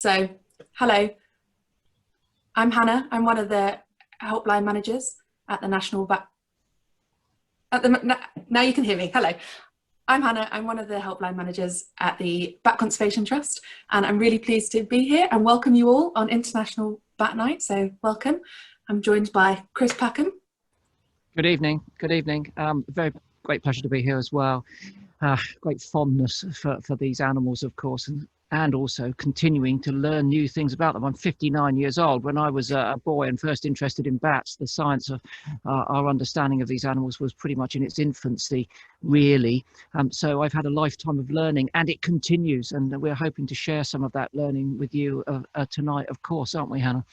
So, hello, I'm Hannah. I'm one of the helpline managers at the National Bat. Now you can hear me. Hello, I'm Hannah. I'm one of the helpline managers at the Bat Conservation Trust, and I'm really pleased to be here and welcome you all on International Bat Night. So, welcome. I'm joined by Chris Packham. Good evening. Good evening. Very great pleasure to be here as well. Great fondness for these animals, of course, and also continuing to learn new things about them. I'm 59 years old. When I was a boy and first interested in bats, the science of our understanding of these animals was pretty much in its infancy, really. So I've had a lifetime of learning, and it continues. And we're hoping to share some of that learning with you tonight, of course, aren't we, Hannah?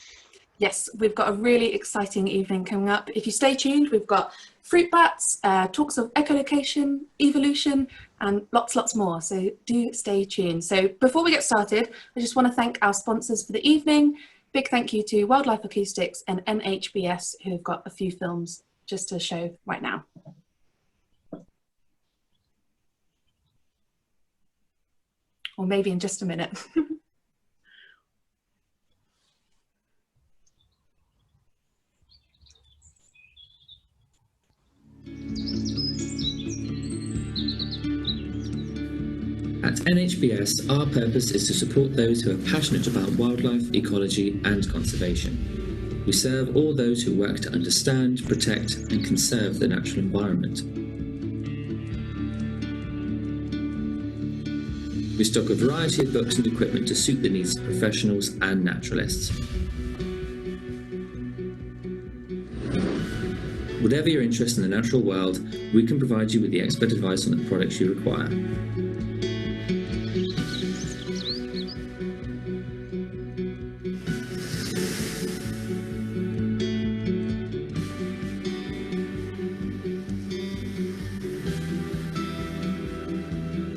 Yes, we've got a really exciting evening coming up. If you stay tuned, we've got fruit bats, talks of echolocation, evolution, and lots more. So do stay tuned. So before we get started, I just want to thank our sponsors for the evening. Big thank you to Wildlife Acoustics and NHBS, who have got a few films just to show right now. Or maybe in just a minute. At NHBS, our purpose is to support those who are passionate about wildlife, ecology and conservation. We serve all those who work to understand, protect and conserve the natural environment. We stock a variety of books and equipment to suit the needs of professionals and naturalists. Whatever your interest in the natural world, we can provide you with the expert advice on the products you require.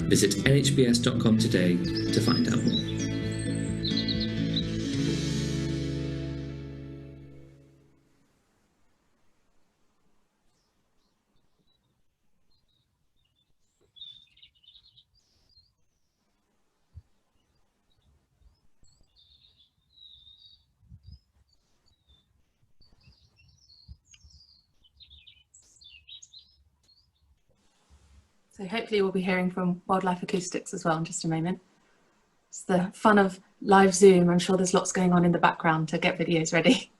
Visit nhbs.com today to find out more. So hopefully we'll be hearing from Wildlife Acoustics as well in just a moment. It's the fun of live Zoom. I'm sure there's lots going on in the background to get videos ready.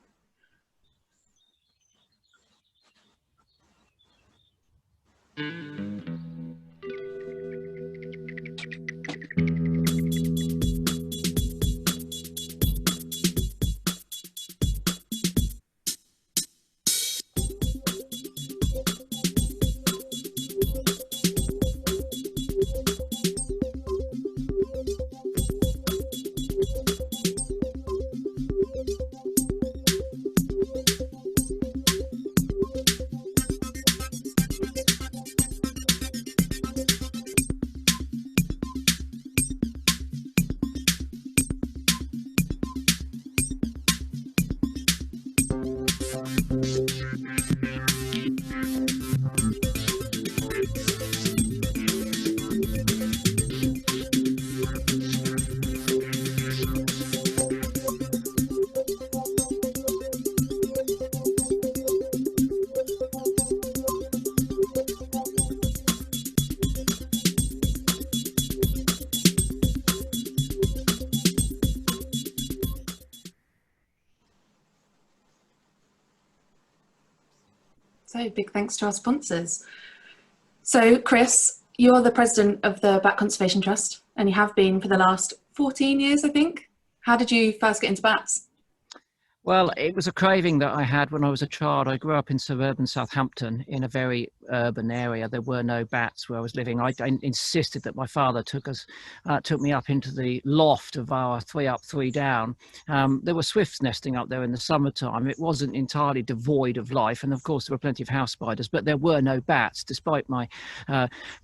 So big thanks to our sponsors. So Chris, you're the president of the Bat Conservation Trust, and you have been for the last 14 years, I think. How did you first get into bats? Well, it was a craving that I had when I was a child. I grew up in suburban Southampton in a very urban area. There were no bats where I was living. I insisted that my father took me up into the loft of our 3 up, 3 down. There were swifts nesting up there in the summertime. It wasn't entirely devoid of life. And of course, there were plenty of house spiders, but there were no bats, despite my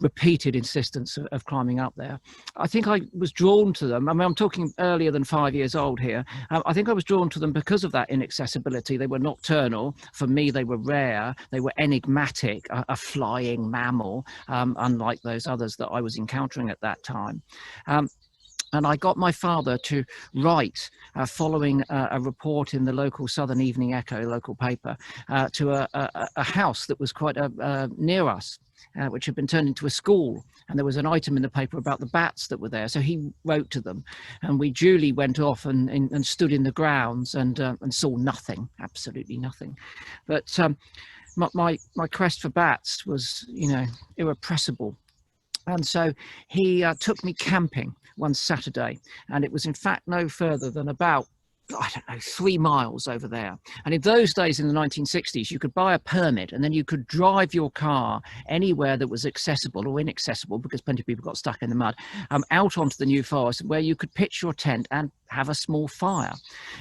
repeated insistence of climbing up there. I think I was drawn to them. I mean, I'm talking earlier than 5 years old here. I think I was drawn to them because of that inaccessibility. They were nocturnal. For me, they were rare. They were enigmatic, a flying mammal, unlike those others that I was encountering at that time. And I got my father to write, following a report in the local Southern Evening Echo, local paper, to a house that was quite near us, which had been turned into a school. And there was an item in the paper about the bats that were there. So he wrote to them, and we duly went off and stood in the grounds and saw nothing, absolutely nothing. But my quest for bats was, irrepressible. And so he took me camping one Saturday, and it was in fact no further than about, 3 miles over there. And in those days, in the 1960s, you could buy a permit and then you could drive your car anywhere that was accessible or inaccessible, because plenty of people got stuck in the mud, out onto the New Forest, where you could pitch your tent and have a small fire.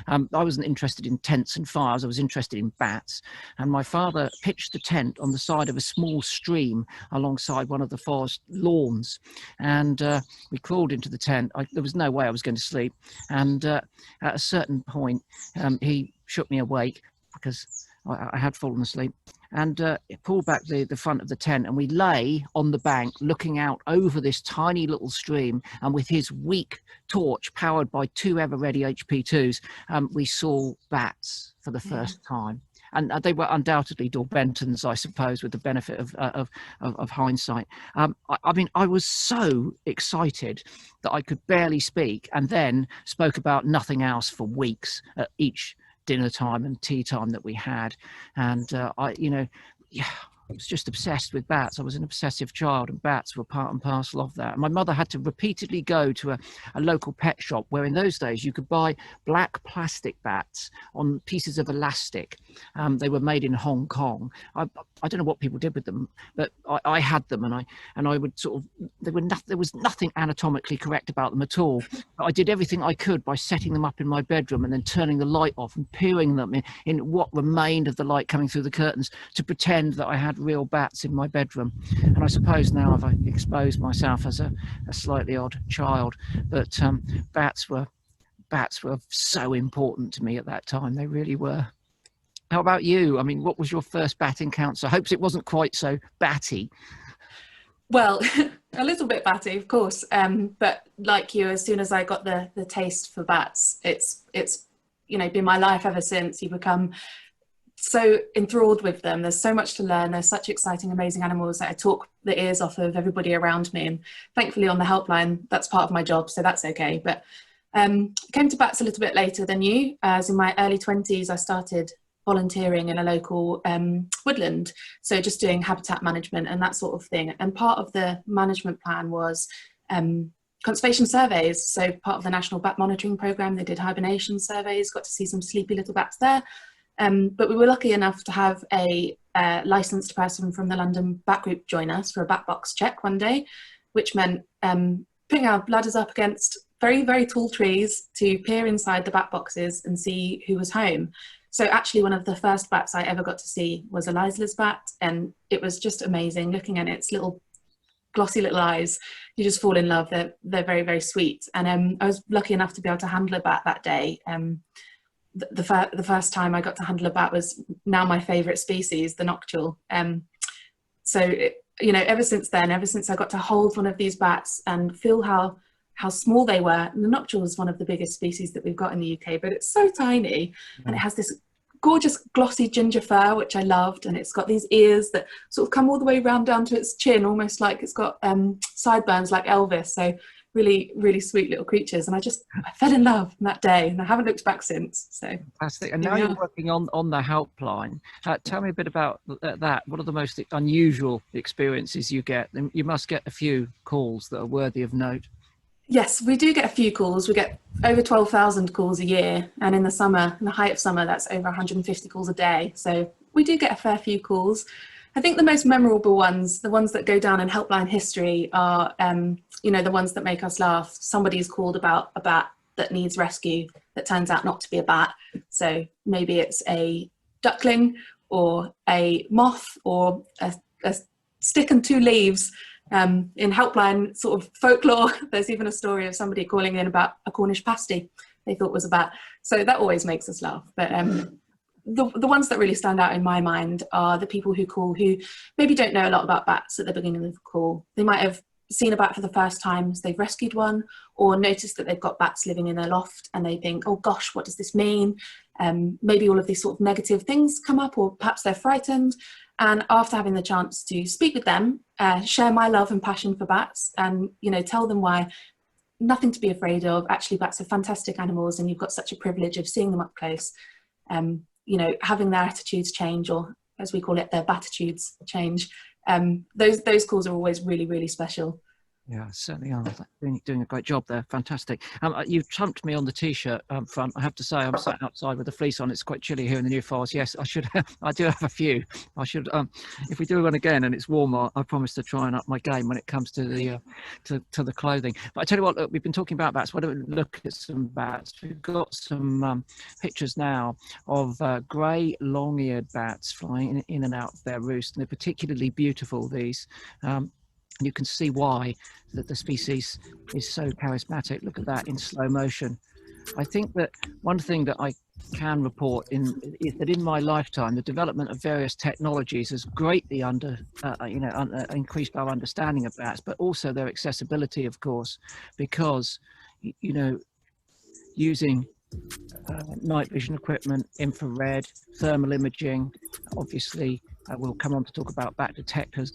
I wasn't interested in tents and fires. I was interested in bats. And my father pitched the tent on the side of a small stream alongside one of the forest lawns. And we crawled into the tent. There was no way I was going to sleep. And at a certain point, he shook me awake because I had fallen asleep, and pulled back the front of the tent, and we lay on the bank looking out over this tiny little stream, and with his weak torch powered by 2 ever-ready HP2s, we saw bats for the first time. And they were undoubtedly Daubenton's, I suppose, with the benefit of hindsight. I was so excited that I could barely speak, and then spoke about nothing else for weeks at each dinner time and tea time that we had. And I was just obsessed with bats. I was an obsessive child, and bats were part and parcel of that. And my mother had to repeatedly go to a local pet shop, where in those days you could buy black plastic bats on pieces of elastic. They were made in Hong Kong. I don't know what people did with them, but I had them, and I would sort of, there was nothing anatomically correct about them at all. But I did everything I could by setting them up in my bedroom and then turning the light off and peering them in what remained of the light coming through the curtains, to pretend that I had real bats in my bedroom. And I suppose now I've exposed myself as a slightly odd child, but bats were so important to me at that time. They really were. How about you? I mean, what was your first bat encounter? I hope it wasn't quite so batty. Well, a little bit batty, of course, but like you, as soon as I got the taste for bats, it's been my life ever since. You become so enthralled with them. There's so much to learn. They're such exciting, amazing animals that I talk the ears off of everybody around me. And thankfully on the helpline, that's part of my job, so that's okay. But I came to bats a little bit later than you. As in my early 20s, I started volunteering in a local woodland. So just doing habitat management and that sort of thing. And part of the management plan was conservation surveys. So part of the National Bat Monitoring Programme, they did hibernation surveys, got to see some sleepy little bats there. But we were lucky enough to have a licensed person from the London Bat Group join us for a bat box check one day, which meant putting our bladders up against very, very tall trees to peer inside the bat boxes and see who was home. So actually one of the first bats I ever got to see was Eliza's bat, and it was just amazing looking at its little glossy little eyes. You just fall in love. They're very, very sweet. And I was lucky enough to be able to handle a bat that day. The first time I got to handle a bat was now my favourite species, the noctule. Ever since then, ever since I got to hold one of these bats and feel how small they were, and the noctule is one of the biggest species that we've got in the UK, but it's so tiny, and it has this gorgeous glossy ginger fur, which I loved, and it's got these ears that sort of come all the way round down to its chin, almost like it's got sideburns like Elvis. So really, really sweet little creatures, and I fell in love on that day, and I haven't looked back since. So fantastic. And now you're working on the helpline. Tell me a bit about that. What are the most unusual experiences you get? You must get a few calls that are worthy of note. Yes, we do get a few calls. We get over 12,000 calls a year, and in the summer, in the height of summer, that's over 150 calls a day. So we do get a fair few calls. I think the most memorable ones, the ones that go down in helpline history, are the ones that make us laugh. Somebody's called about a bat that needs rescue that turns out not to be a bat. So maybe it's a duckling or a moth or a stick and 2 leaves. In helpline sort of folklore, there's even a story of somebody calling in about a Cornish pasty they thought was a bat. So that always makes us laugh. But the ones that really stand out in my mind are the people who call who maybe don't know a lot about bats at the beginning of the call. They might have seen a bat for the first time as they've rescued one, or noticed that they've got bats living in their loft and they think, oh gosh, what does this mean? Maybe all of these sort of negative things come up, or perhaps they're frightened. And after having the chance to speak with them, share my love and passion for bats, and tell them why nothing to be afraid of. Actually, bats are fantastic animals, and you've got such a privilege of seeing them up close. Having their attitudes change, or as we call it, their batitudes change. Those calls are always really, really special. Yeah, certainly are. Doing a great job there. Fantastic. You've trumped me on the T-shirt front. I have to say, I'm sat outside with the fleece on. It's quite chilly here in the New Forest. Yes, I should. I do have a few. I should. If we do one again and it's warmer, I promise to try and up my game when it comes to the to the clothing. But I tell you what, look, we've been talking about bats. Why don't we look at some bats? We've got some pictures now of grey long-eared bats flying in and out of their roost, and they're particularly beautiful. These. You can see why that the species is so charismatic. Look at that in slow motion. I think that one thing that I can report is that in my lifetime, the development of various technologies has greatly increased our understanding of bats, but also their accessibility, of course, because using night vision equipment, infrared, thermal imaging, obviously. We'll come on to talk about bat detectors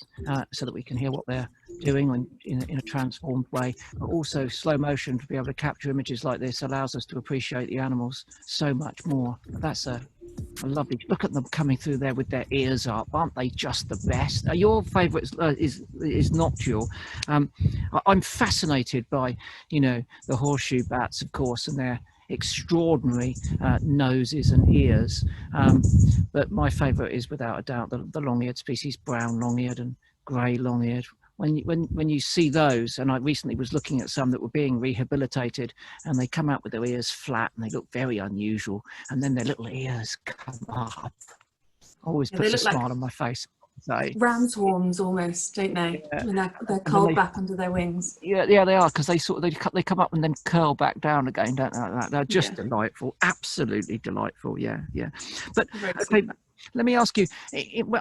so that we can hear what they're doing in a transformed way, but also slow motion to be able to capture images like this allows us to appreciate the animals so much more. That's a lovely look at them coming through there with their ears up. Aren't they just the best? Your favourite is noctule. I'm fascinated by the horseshoe bats, of course, and their extraordinary noses and ears, but my favourite is without a doubt the long-eared species, brown long-eared and grey long-eared. When you see those, and I recently was looking at some that were being rehabilitated, and they come out with their ears flat and they look very unusual, and then their little ears come up. Always puts a smile on my face. Ram's horns almost, don't they? Yeah. When they're curled back under their wings. Yeah, they are, because they come up and then curl back down again, don't they? Like that. They're just delightful, absolutely delightful. Yeah. But okay, let me ask you,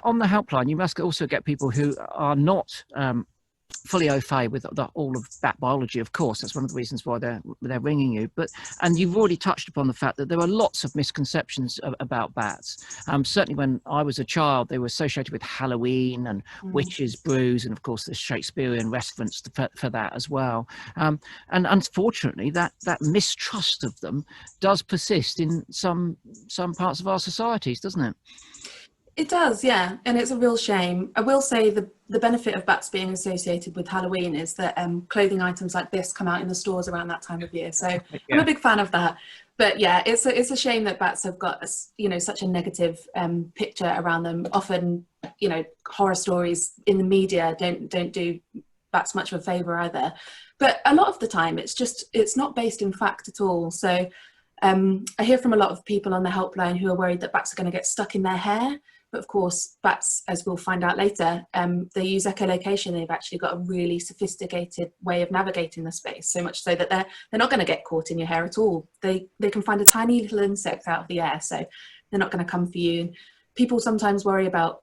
on the helpline, you must also get people who are not fully au fait with all of bat biology, of course. That's one of the reasons why they're ringing you. And you've already touched upon the fact that there are lots of misconceptions about bats. Certainly when I was a child, they were associated with Halloween and witches' brews, and of course the Shakespearean reference for that as well. And unfortunately, that mistrust of them does persist in some parts of our societies, doesn't it? It does, yeah, and it's a real shame. I will say the benefit of bats being associated with Halloween is that clothing items like this come out in the stores around that time of year. So I'm a big fan of that. But yeah, it's a shame that bats have got such a negative picture around them. Often, horror stories in the media don't do bats much of a favour either. But a lot of the time, it's not based in fact at all. So I hear from a lot of people on the helpline who are worried that bats are going to get stuck in their hair. But of course, bats, as we'll find out later, they use echolocation. They've actually got a really sophisticated way of navigating the space, so much so that they're not going to get caught in your hair at all. They can find a tiny little insect out of the air, so they're not going to come for you. People sometimes worry about,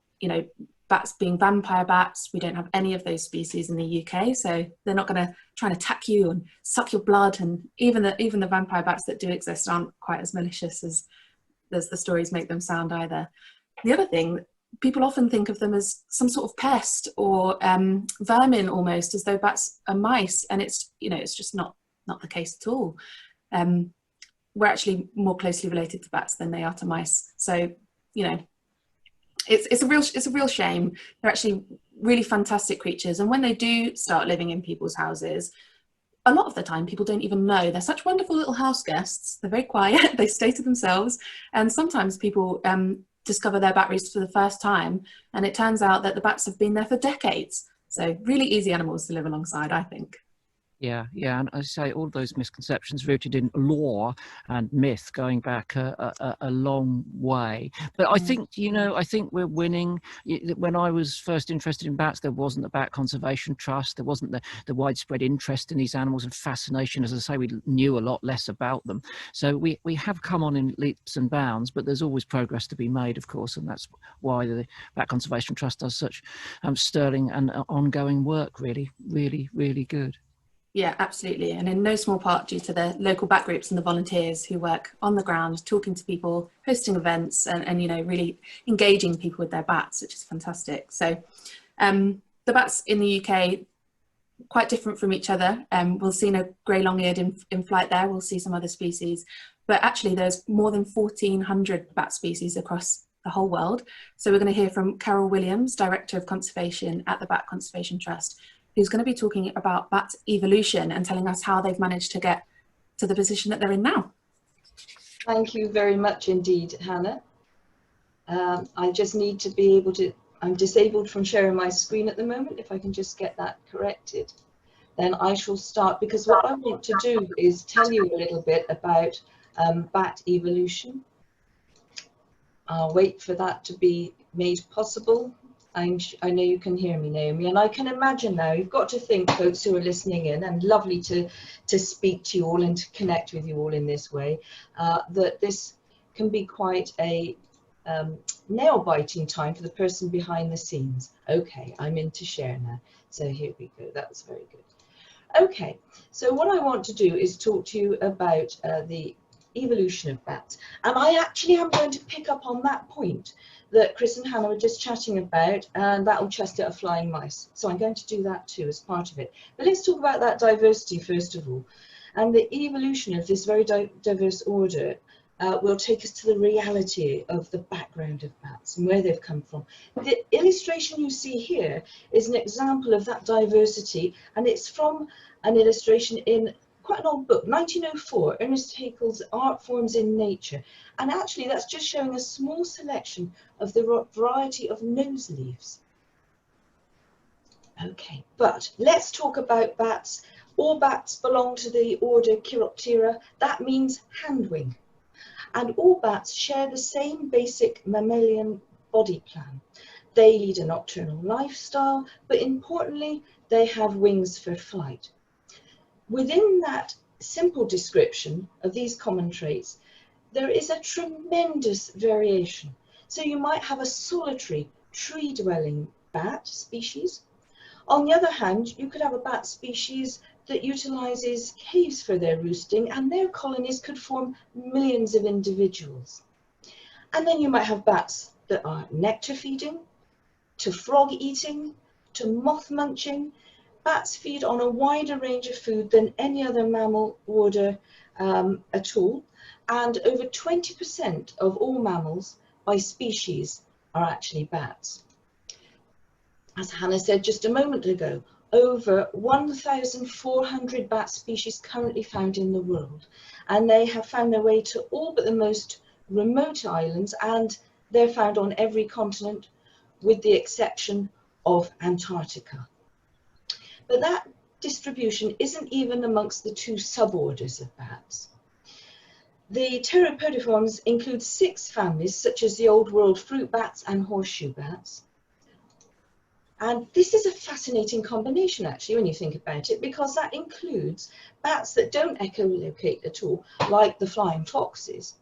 bats being vampire bats. We don't have any of those species in the UK, so they're not going to try and attack you and suck your blood. And even the vampire bats that do exist aren't quite as malicious as the stories make them sound either. The other thing, people often think of them as some sort of pest or vermin almost, as though bats are mice, and it's just not the case at all. We're actually more closely related to bats than they are to mice. So, it's a real shame. They're actually really fantastic creatures, and when they do start living in people's houses, a lot of the time people don't even know. They're such wonderful little house guests. They're very quiet. They stay to themselves, and sometimes people discover their bat roost for the first time, and it turns out that the bats have been there for decades. So really easy animals to live alongside, I think. Yeah, yeah, and I say all those misconceptions rooted in lore and myth going back a long way. But I think, you know, I think we're winning. When I was first interested in bats, there wasn't the Bat Conservation Trust. There wasn't the widespread interest in these animals and fascination. As I say, we knew a lot less about them. So we have come on in leaps and bounds, but there's always progress to be made, of course, and that's why the Bat Conservation Trust does such sterling and ongoing work. Really, really, really good. Yeah, absolutely. And in no small part due to the local bat groups and the volunteers who work on the ground, talking to people, hosting events, and you know, really engaging people with their bats, which is fantastic. So the bats in the UK, quite different from each other. We'll see no grey long-eared in flight there. We'll see some other species. But actually there's more than 1,400 bat species across the whole world. So we're going to hear from Carol Williams, Director of Conservation at the Bat Conservation Trust, who's going to be talking about bat evolution and telling us how they've managed to get to the position that they're in now. Thank you very much indeed, Hannah. I just need to be able to, I'm disabled from sharing my screen at the moment. If I can just get that corrected, then I shall start, because what I want to do is tell you a little bit about bat evolution. I'll wait for that to be made possible. I know you can hear me, Naomi, and I can imagine now, you've got to think, folks who are listening in, and lovely to speak to you all and to connect with you all in this way, that this can be quite a nail-biting time for the person behind the scenes. Okay, I'm in to share now. So here we go, that was very good. Okay, so what I want to do is talk to you about the evolution of bats. And I actually am going to pick up on that point that Chris and Hannah were just chatting about, and that old chestnut of flying mice. So I'm going to do that too as part of it. But let's talk about that diversity first of all. And the evolution of this very diverse order will take us to the reality of the background of bats and where they've come from. The illustration you see here is an example of that diversity, and it's from an illustration in quite an old book, 1904, Ernest Haeckel's Art Forms in Nature. And actually that's just showing a small selection of the variety of nose leaves. Okay, but let's talk about bats. All bats belong to the order Chiroptera. That means handwing. And all bats share the same basic mammalian body plan. They lead a nocturnal lifestyle, but importantly, they have wings for flight. Within that simple description of these common traits, there is a tremendous variation. So you might have a solitary tree-dwelling bat species. On the other hand, you could have a bat species that utilizes caves for their roosting, and their colonies could form millions of individuals. And then you might have bats that are nectar feeding, to frog eating, to moth munching. Bats feed on a wider range of food than any other mammal order at all, and over 20% of all mammals by species are actually bats. As Hannah said just a moment ago, over 1,400 bat species currently found in the world, and they have found their way to all but the most remote islands, and they're found on every continent with the exception of Antarctica. But that distribution isn't even amongst the two suborders of bats. The Pteropodiforms include 6 families, such as the Old World fruit bats and horseshoe bats. And this is a fascinating combination, actually, when you think about it, because that includes bats that don't echolocate at all, like the flying foxes,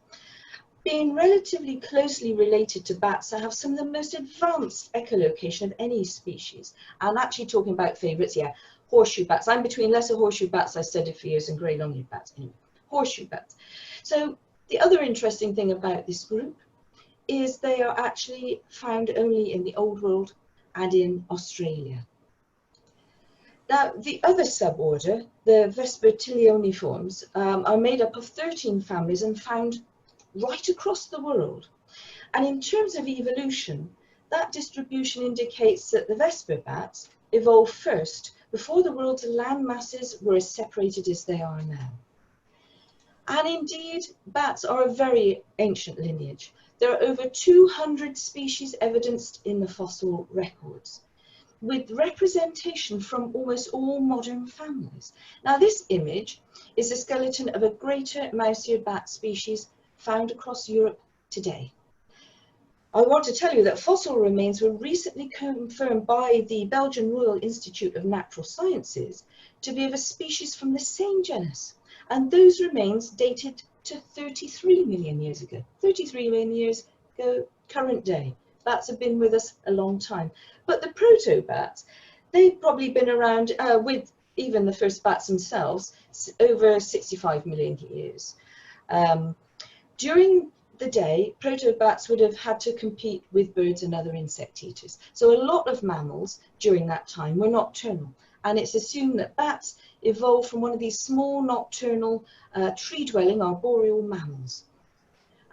being relatively closely related to bats that have some of the most advanced echolocation of any species. And actually talking about favourites, yeah, horseshoe bats. I'm between lesser horseshoe bats, I studied for years, and grey long-eared bats. Anyway, horseshoe bats. So the other interesting thing about this group is they are actually found only in the Old World and in Australia. Now, the other suborder, the Vespertilioniforms, are made up of 13 families and found right across the world. And in terms of evolution, that distribution indicates that the Vesper bats evolved first before the world's land masses were as separated as they are now. And indeed, bats are a very ancient lineage. There are over 200 species evidenced in the fossil records. with representation from almost all modern families. Now this image is a skeleton of a greater mouse-eared bat species found across Europe today. I want to tell you that fossil remains were recently confirmed by the Belgian Royal Institute of Natural Sciences to be of a species from the same genus, and those remains dated to 33 million years ago. 33 million years ago, current day. Bats have been with us a long time. But the proto-bats, they've probably been around with even the first bats themselves over 65 million years. During the day, proto-bats would have had to compete with birds and other insect eaters. So a lot of mammals during that time were nocturnal, and it's assumed that bats evolved from one of these small nocturnal tree-dwelling arboreal mammals.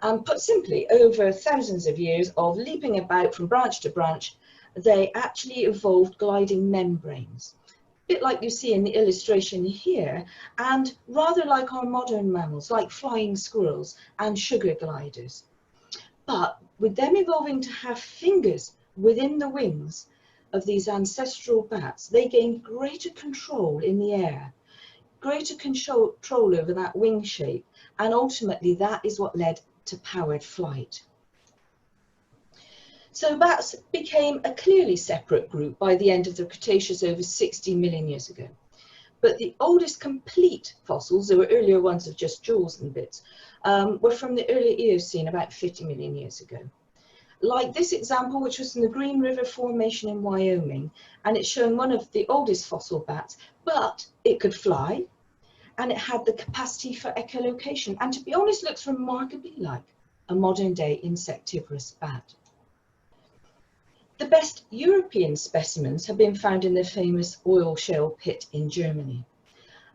And put simply, over thousands of years of leaping about from branch to branch, they actually evolved gliding membranes. A bit like you see in the illustration here, and rather like our modern mammals, like flying squirrels and sugar gliders. But with them evolving to have fingers within the wings of these ancestral bats, they gained greater control in the air, greater control over that wing shape, and ultimately that is what led to powered flight. So bats became a clearly separate group by the end of the Cretaceous over 60 million years ago. But the oldest complete fossils, there were earlier ones of just jaws and bits, were from the early Eocene about 50 million years ago. Like this example, which was in the Green River Formation in Wyoming, and it's showing one of the oldest fossil bats, but it could fly, and it had the capacity for echolocation, and to be honest, looks remarkably like a modern day insectivorous bat. The best European specimens have been found in the famous oil shale pit in Germany.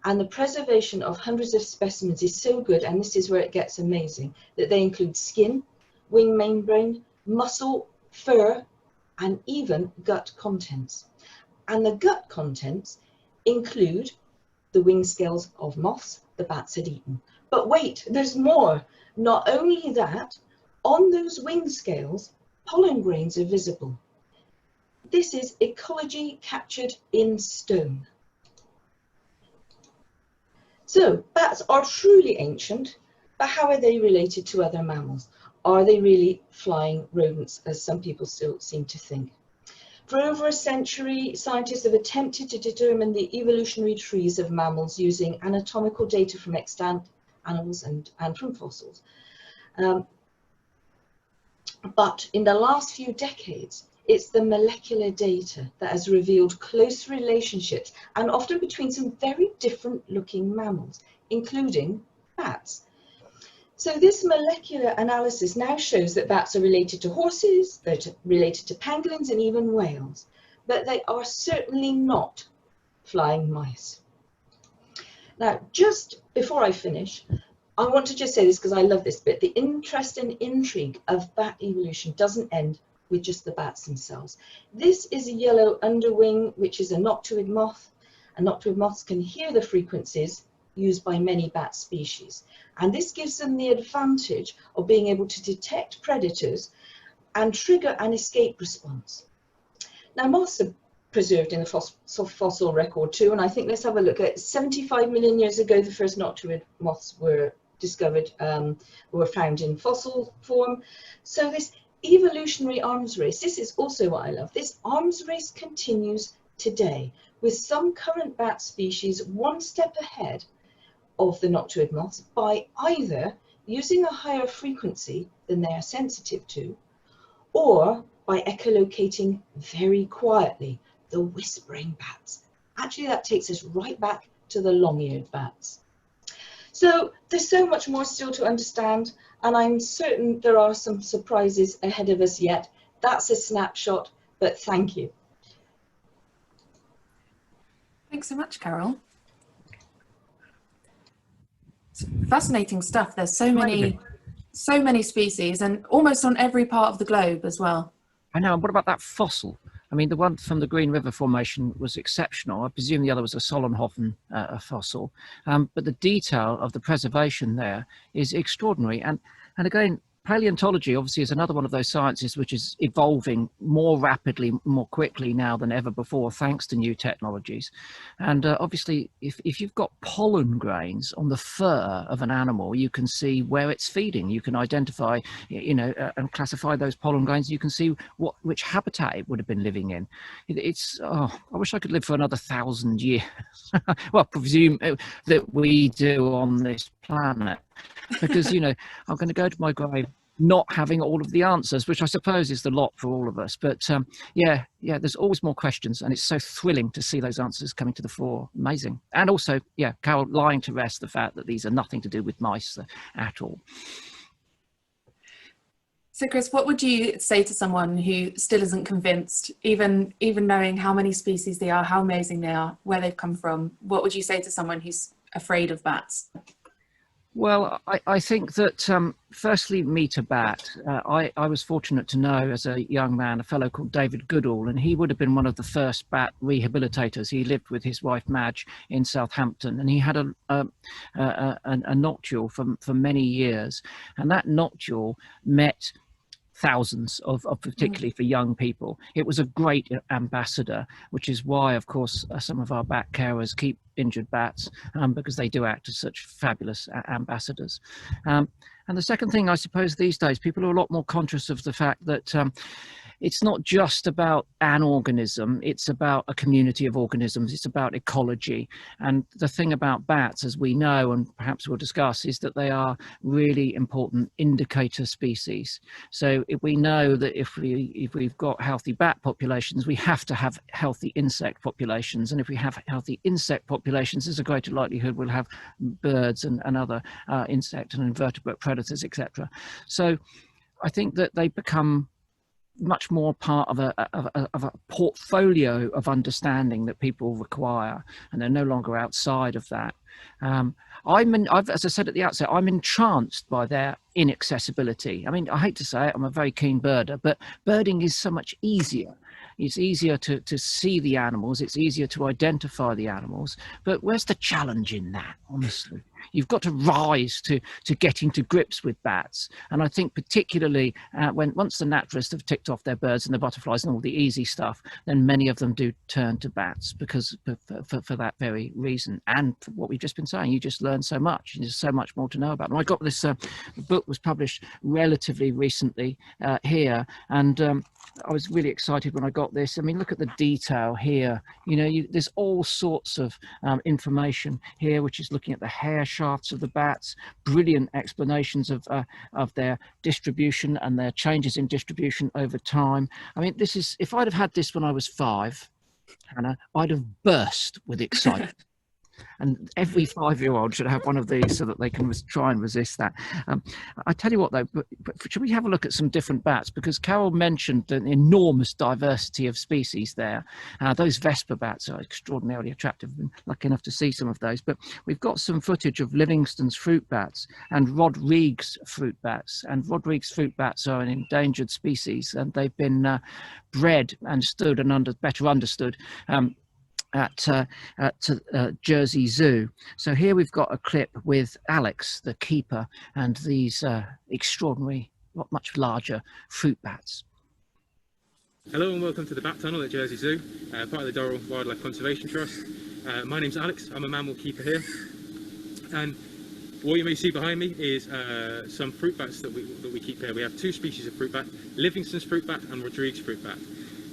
And the preservation of hundreds of specimens is so good, and this is where it gets amazing, that they include skin, wing membrane, muscle, fur, and even gut contents. And the gut contents include the wing scales of moths the bats had eaten. But wait, there's more. Not only that, on those wing scales, pollen grains are visible. This is ecology captured in stone. So bats are truly ancient, but how are they related to other mammals? Are they really flying rodents, as some people still seem to think? For over a century, scientists have attempted to determine the evolutionary trees of mammals using anatomical data from extant animals and from fossils. But in the last few decades, it's the molecular data that has revealed close relationships, and often between some very different looking mammals, including bats. So this molecular analysis now shows that bats are related to horses, they're related to pangolins and even whales, but they are certainly not flying mice. Now, just before I finish, I want to just say this because I love this bit. The interest and intrigue of bat evolution doesn't end with just the bats themselves. This is a yellow underwing, which is a noctuid moth, and noctuid moths can hear the frequencies used by many bat species. And this gives them the advantage of being able to detect predators and trigger an escape response. Now, moths are preserved in the fossil record too, and I think let's have a look at 75 million years ago, the first noctuid moths were discovered, were found in fossil form. So this evolutionary arms race, this is also what I love. This arms race continues today, with some current bat species one step ahead of the noctuid moths by either using a higher frequency than they are sensitive to, or by echolocating very quietly, the whispering bats. Actually, that takes us right back to the long-eared bats. So there's so much more still to understand, and I'm certain there are some surprises ahead of us yet. That's a snapshot, but thank you. Thanks so much, Carol. It's fascinating stuff. There's so many species, and almost on every part of the globe as well. I know. And what about that fossil? I mean, the one from the Green River Formation was exceptional. I presume the other was a Solnhofen fossil. But the detail of the preservation there is extraordinary. And again, paleontology obviously is another one of those sciences which is evolving more rapidly, more quickly now than ever before, thanks to new technologies. And obviously, if you've got pollen grains on the fur of an animal, you can see where it's feeding. You can identify, and classify those pollen grains. You can see which habitat it would have been living in. I wish I could live for another 1,000 years. Well, presume that we do on this planet, because I'm going to go to my grave not having all of the answers, which I suppose is the lot for all of us. But yeah, there's always more questions, and it's so thrilling to see those answers coming to the fore. Amazing. And also, yeah, Carol lying to rest the fact that these are nothing to do with mice at all. So Chris, what would you say to someone who still isn't convinced, even knowing how many species they are, how amazing they are, where they've come from? What would you say to someone who's afraid of bats? Well, I think that firstly, meet a bat. I was fortunate to know as a young man a fellow called David Goodall, and he would have been one of the first bat rehabilitators. He lived with his wife Madge in Southampton, and he had a noctule for many years, and that noctule met thousands of particularly for young people. It was a great ambassador, which is why, of course, some of our bat carers keep injured bats, because they do act as such fabulous ambassadors. And the second thing, I suppose, these days, people are a lot more conscious of the fact that it's not just about an organism, it's about a community of organisms, it's about ecology. And the thing about bats, as we know, and perhaps we'll discuss, is that they are really important indicator species. So if we know that if we've got healthy bat populations, we have to have healthy insect populations. And if we have healthy insect populations, there's a greater likelihood we'll have birds and other insect and invertebrate predators, etc. So I think that they become much more part of a portfolio of understanding that people require, and they're no longer outside of that. As I said at the outset, I'm entranced by their inaccessibility. I mean, I hate to say it, I'm a very keen birder, but birding is so much easier. It's easier to see the animals, it's easier to identify the animals, but where's the challenge in that, honestly? You've got to rise to getting to grips with bats. And I think particularly once the naturalists have ticked off their birds and the butterflies and all the easy stuff, then many of them do turn to bats because for that very reason. And for what we've just been saying, you just learn so much, and there's so much more to know about them. I got this book was published relatively recently here, and I was really excited when I got this. I mean, look at the detail here. There's all sorts of information here, which is looking at the hair shafts of the bats, brilliant explanations of their distribution and their changes in distribution over time. I mean, this is, if I'd have had this when I was 5, Hannah, I'd have burst with excitement. And every 5-year-old should have one of these so that they can try and resist that. I tell you what, though, but should we have a look at some different bats? Because Carol mentioned an enormous diversity of species there. Those Vesper bats are extraordinarily attractive. I've been lucky enough to see some of those. But we've got some footage of Livingstone's fruit bats and Rodrigues fruit bats. And Rodrigues fruit bats are an endangered species, and they've been bred and better understood at Jersey Zoo. So here we've got a clip with Alex, the keeper, and these extraordinary, much larger fruit bats. Hello and welcome to the Bat Tunnel at Jersey Zoo, part of the Durrell Wildlife Conservation Trust. My name's Alex, I'm a mammal keeper here, and what you may see behind me is some fruit bats that we keep here. We have 2 species of fruit bat, Livingstone's fruit bat and Rodrigues fruit bat.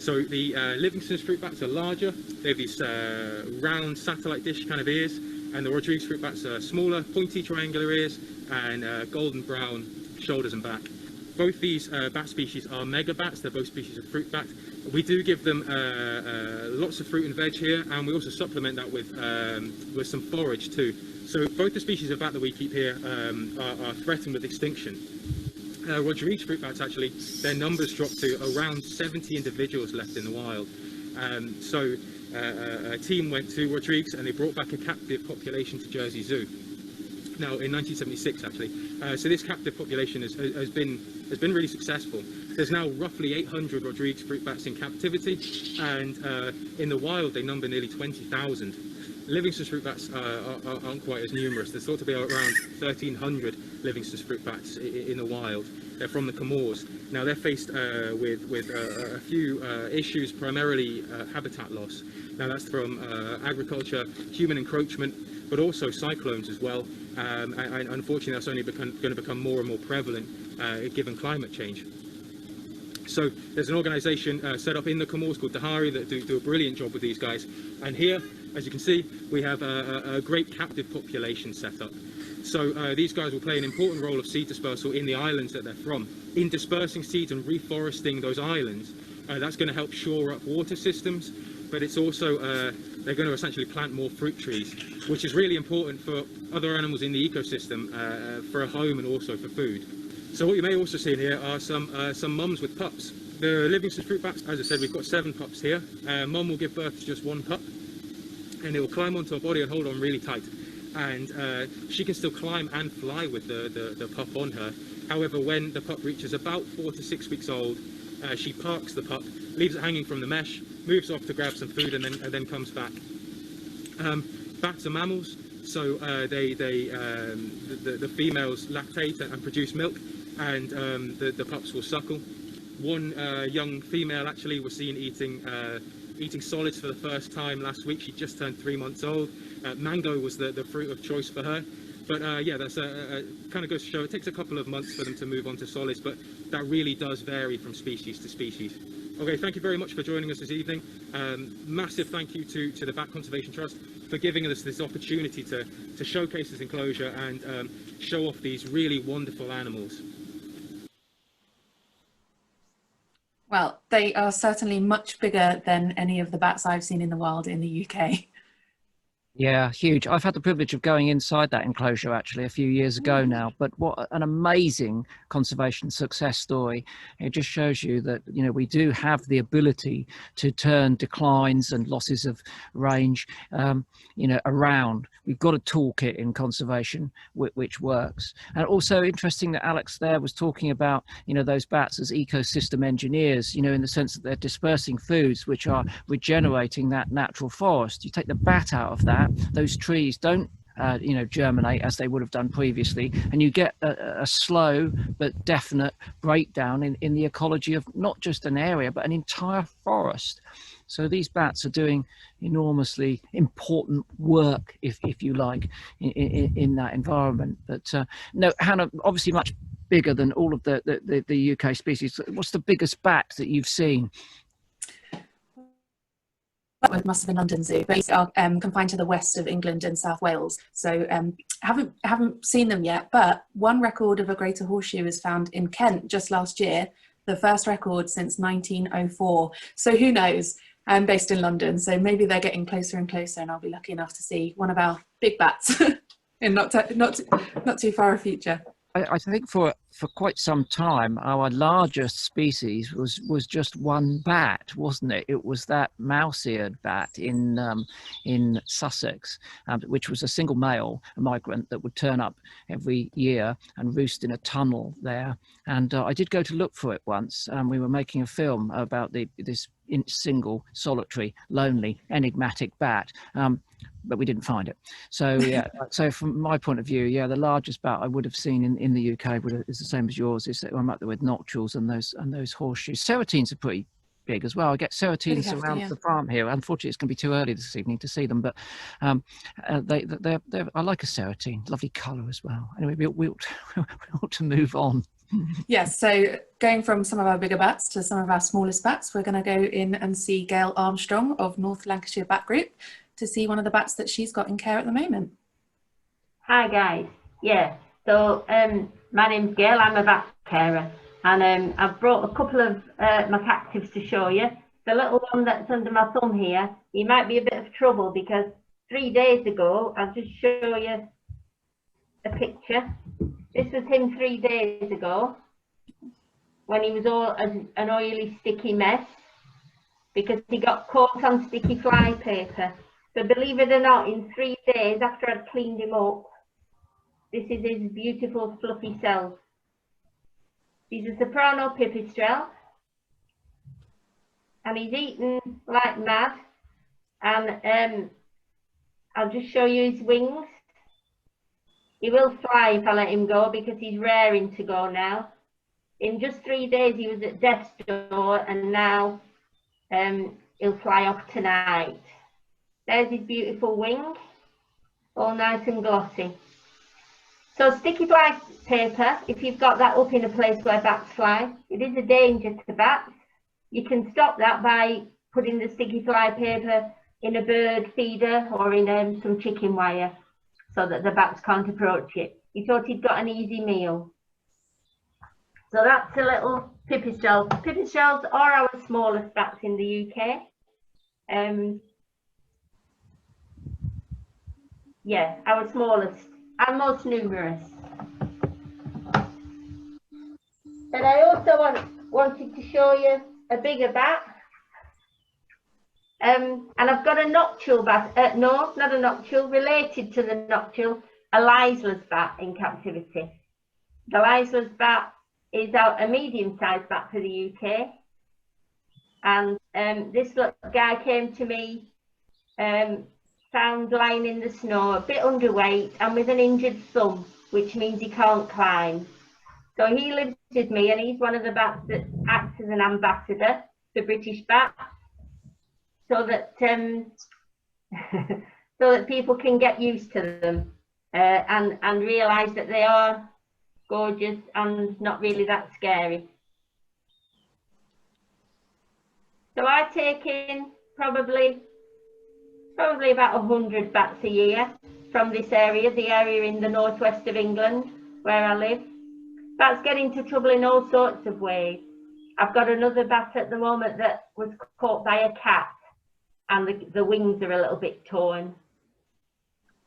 So the Livingstone's fruit bats are larger, they have these round satellite dish kind of ears, and the Rodrigues fruit bats are smaller, pointy triangular ears and golden brown shoulders and back. Both these bat species are megabats, they're both species of fruit bat. We do give them lots of fruit and veg here, and we also supplement that with some forage too. So both the species of bat that we keep here are threatened with extinction. Rodrigues fruit bats, actually, their numbers dropped to around 70 individuals left in the wild. So a team went to Rodrigues and they brought back a captive population to Jersey Zoo. Now, in 1976, actually. So this captive population has been really successful. There's now roughly 800 Rodrigues fruit bats in captivity, and in the wild they number nearly 20,000. Livingstone's fruit bats aren't quite as numerous. There's thought to be around 1,300 Livingstone's fruit bats in the wild. They're from the Comores. Now they're faced with a few issues, primarily habitat loss. Now that's from agriculture, human encroachment, but also cyclones as well. And unfortunately, that's only going to become more and more prevalent given climate change. So there's an organisation set up in the Comores called Dahari that do a brilliant job with these guys. And here, as you can see, we have a great captive population set up. So these guys will play an important role of seed dispersal in the islands that they're from. In dispersing seeds and reforesting those islands, that's going to help shore up water systems, but it's also, they're going to essentially plant more fruit trees, which is really important for other animals in the ecosystem, for a home and also for food. So what you may also see in here are some mums with pups. The Livingston fruit bats, as I said, we've got 7 pups here. Mum will give birth to just 1 pup, and it will climb onto her body and hold on really tight. And she can still climb and fly with the pup on her. However, when the pup reaches about 4 to 6 weeks old, she parks the pup, leaves it hanging from the mesh, moves off to grab some food, and then comes back. Bats are mammals, so the females lactate and produce milk, and the pups will suckle. One young female actually was seen eating solids for the first time last week. She just turned 3 months old. Mango was the fruit of choice for her. But yeah, that's kind of goes to show it takes a couple of months for them to move on to solids, but that really does vary from species to species. Okay, thank you very much for joining us this evening. Massive thank you to the Bat Conservation Trust for giving us this opportunity to showcase this enclosure and show off these really wonderful animals. Well, they are certainly much bigger than any of the bats I've seen in the wild in the UK. Yeah, huge. I've had the privilege of going inside that enclosure actually a few years ago now, but what an amazing conservation success story. It just shows you that, you know, we do have the ability to turn declines and losses of range, you know, around. We've got a toolkit in conservation which works. And also interesting that Alex there was talking about, you know, those bats as ecosystem engineers, you know, in the sense that they're dispersing foods which are regenerating that natural forest. You take the bat out of that, those trees don't you know, germinate as they would have done previously, and you get a slow but definite breakdown in the ecology of not just an area but an entire forest. So these bats are doing enormously important work, if you like, in that environment. But no, Hannah, obviously much bigger than all of the UK species. What's the biggest bat that you've seen? With must have been London Zoo, but these are confined to the west of England and South Wales, so haven't seen them yet. But one record of a greater horseshoe was found in Kent just last year, the first record since 1904. So who knows? I'm based in London, so maybe they're getting closer and closer, and I'll be lucky enough to see one of our big bats in not too far a future. I think for quite some time, our largest species was just one bat, wasn't it? It was that mouse-eared bat in Sussex, which was a single male, a migrant that would turn up every year and roost in a tunnel there. And I did go to look for it once. We were making a film about this single, solitary, lonely, enigmatic bat. But we didn't find it. So yeah, so from my point of view, yeah, the largest bat I would have seen in the UK is the same as yours. I'm up there with nocturals and those horseshoes. Serotines are pretty big as well. I get serotines around the farm here. Unfortunately, it's going to be too early this evening to see them, but I like a serotine. Lovely colour as well. Anyway, we ought to move on. Yes, so going from some of our bigger bats to some of our smallest bats, we're going to go in and see Gail Armstrong of North Lancashire Bat Group to see one of the bats that she's got in care at the moment. Hi guys, yeah, so my name's Gail, I'm a bat carer, and I've brought a couple of my captives to show you. The little one that's under my thumb here, he might be a bit of trouble because 3 days ago, I'll just show you a picture. This was him 3 days ago when he was all an oily sticky mess because he got caught on sticky fly paper. So believe it or not, in 3 days after I'd cleaned him up, this is his beautiful fluffy self. He's a soprano pipistrelle, and he's eaten like mad. And I'll just show you his wings. He will fly if I let him go because he's raring to go now. In just 3 days, he was at death's door, and now he'll fly off tonight. There's his beautiful wing, all nice and glossy. So sticky fly paper, if you've got that up in a place where bats fly, it is a danger to bats. You can stop that by putting the sticky fly paper in a bird feeder or in some chicken wire so that the bats can't approach it. He thought he'd got an easy meal. So that's a little pipit shells. Pipit shells are our smallest bats in the UK. Yeah, our smallest and most numerous. But I also wanted to show you a bigger bat. And I've got a noctule bat, no, not a noctule, related to the noctule, a Leisler's bat in captivity. The Leisler's bat is a medium-sized bat for the UK. And this little guy came to me, found lying in the snow, a bit underweight and with an injured thumb, which means he can't climb. So he lives with me, and he's one of the bats that acts as an ambassador for British bats, so that so that people can get used to them and realise that they are gorgeous and not really that scary. So I take in probably about 100 bats a year from this area, the area in the northwest of England where I live. Bats get into trouble in all sorts of ways. I've got another bat at the moment that was caught by a cat, and the wings are a little bit torn.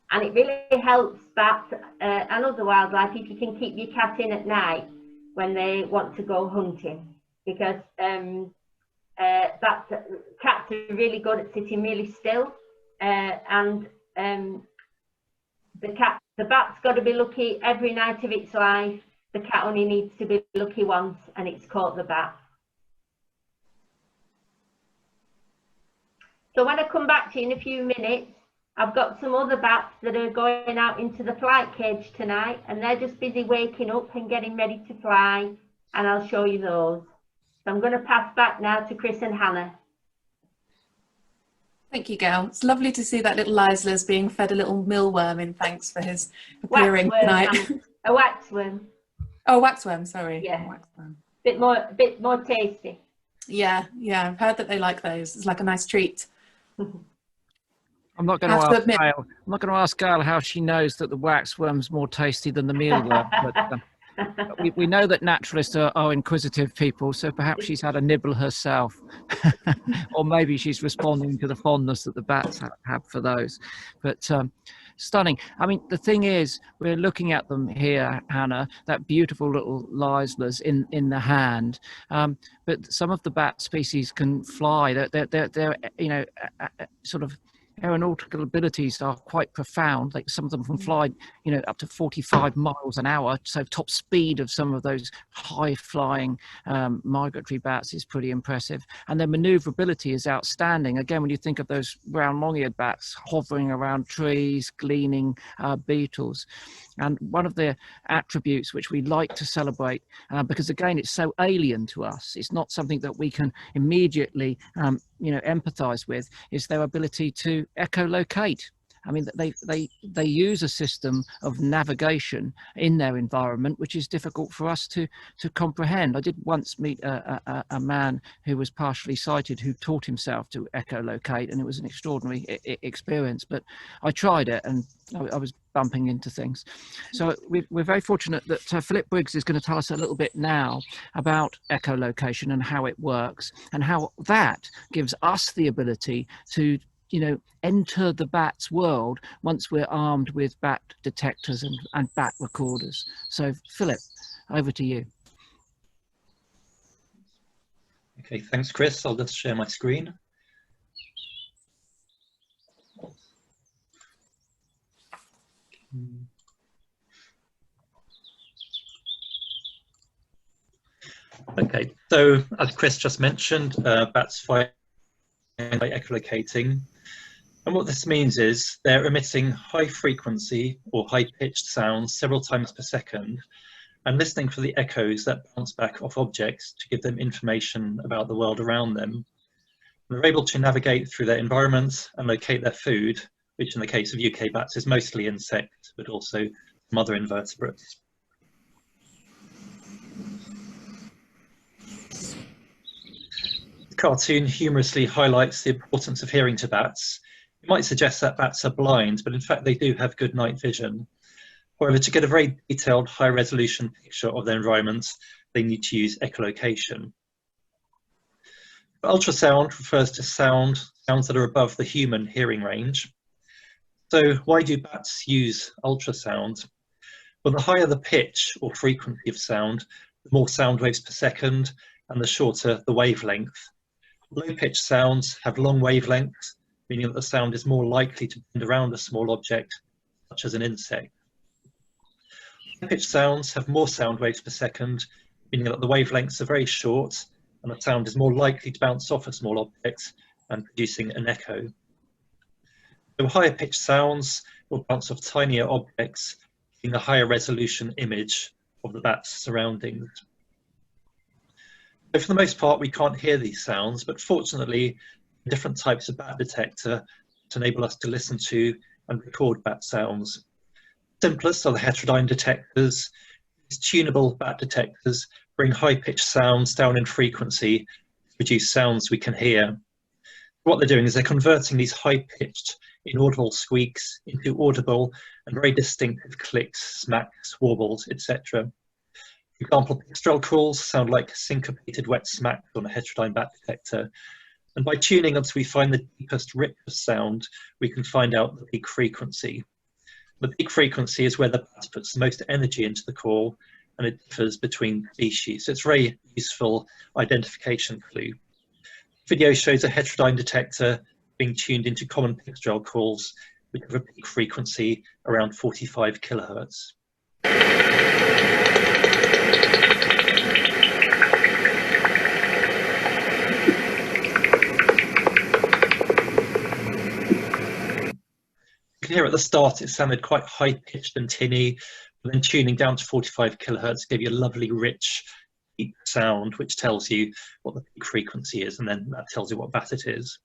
And it really helps bats and other wildlife if you can keep your cat in at night when they want to go hunting, because cats are really good at sitting really still, and the bat's got to be lucky every night of its life. The cat only needs to be lucky once, and it's caught the bat. So when I come back to you in a few minutes, I've got some other bats that are going out into the flight cage tonight, and they're just busy waking up and getting ready to fly, and I'll show you those. So I'm going to pass back now to Chris and Hannah. Thank you, Gail. It's lovely to see that little Leisler's being fed a little mealworm in thanks for his appearing tonight. A waxworm. Oh, waxworm, sorry. Yeah. Waxworm. Bit more tasty. Yeah, I've heard that they like those. It's like a nice treat. I'm not going to ask Gail how she knows that the waxworm's more tasty than the mealworm, but we know that naturalists are inquisitive people, so perhaps she's had a nibble herself, or maybe she's responding to the fondness that the bats have for those. But stunning. I mean, the thing is, we're looking at them here, Hannah, that beautiful little Leisler's in the hand. But some of the bat species can fly. They're you know, sort of aeronautical abilities are quite profound. Like some of them can fly, you know, up to 45 miles an hour. So top speed of some of those high flying migratory bats is pretty impressive. And their maneuverability is outstanding. Again, when you think of those brown long-eared bats hovering around trees, gleaning beetles. And one of the attributes which we like to celebrate, because again, it's so alien to us, it's not something that we can immediately you know, empathize with, is their ability to echolocate. I mean, they use a system of navigation in their environment, which is difficult for us to comprehend. I did once meet a man who was partially sighted who taught himself to echolocate, and it was an extraordinary experience. But I tried it, and I was bumping into things. So we're very fortunate that Philip Briggs is going to tell us a little bit now about echolocation and how it works, and how that gives us the ability to, you know, enter the bat's world once we're armed with bat detectors and bat recorders. So Philip, over to you. Okay, thanks Chris. I'll just share my screen. Okay, so as Chris just mentioned, bats fly by echolocating. And what this means is they're emitting high frequency or high pitched sounds several times per second. and listening for the echoes that bounce back off objects to give them information about the world around them. And they're able to navigate through their environments and locate their food, which in the case of UK bats is mostly insects, but also some other invertebrates. The cartoon humorously highlights the importance of hearing to bats. It might suggest that bats are blind, but in fact they do have good night vision. However, to get a very detailed, high-resolution picture of their environments, they need to use echolocation. Ultrasound refers to sounds that are above the human hearing range. So why do bats use ultrasound? Well, the higher the pitch or frequency of sound, the more sound waves per second, and the shorter the wavelength. Low-pitched sounds have long wavelengths, meaning that the sound is more likely to bend around a small object, such as an insect. High-pitched sounds have more sound waves per second, meaning that the wavelengths are very short, and the sound is more likely to bounce off a small object and producing an echo. So higher-pitched sounds will bounce off tinier objects, giving a higher resolution image of the bat's surroundings. So for the most part, we can't hear these sounds, but fortunately, different types of bat detector to enable us to listen to and record bat sounds. Simplest are the Heterodyne detectors. These tunable bat detectors bring high-pitched sounds down in frequency to produce sounds we can hear. What they're doing is they're converting these high-pitched, inaudible squeaks into audible and very distinctive clicks, smacks, warbles, etc. For example, pickstrel calls sound like syncopated wet smacks on a Heterodyne bat detector. And by tuning until we find the deepest, richest sound, we can find out the peak frequency. The peak frequency is where the bat puts the most energy into the call, and it differs between species. So it's a very useful identification clue. The video shows a Heterodyne detector being tuned into common pickstrel calls, which have a peak frequency around 45 kilohertz. Here at the start it sounded quite high-pitched and tinny, but then tuning down to 45 kilohertz gave you a lovely rich deep sound which tells you what the peak frequency is, and then that tells you what bat it is.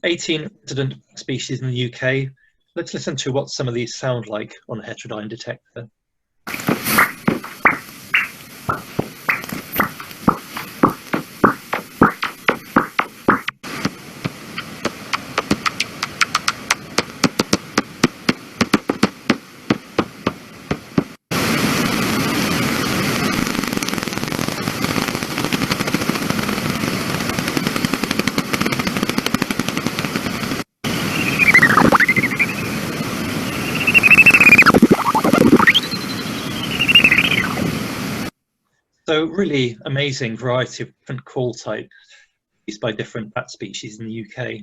18 resident species in the UK. Let's listen to what some of these sound like on a Heterodyne detector. So really amazing variety of different call types used by different bat species in the UK.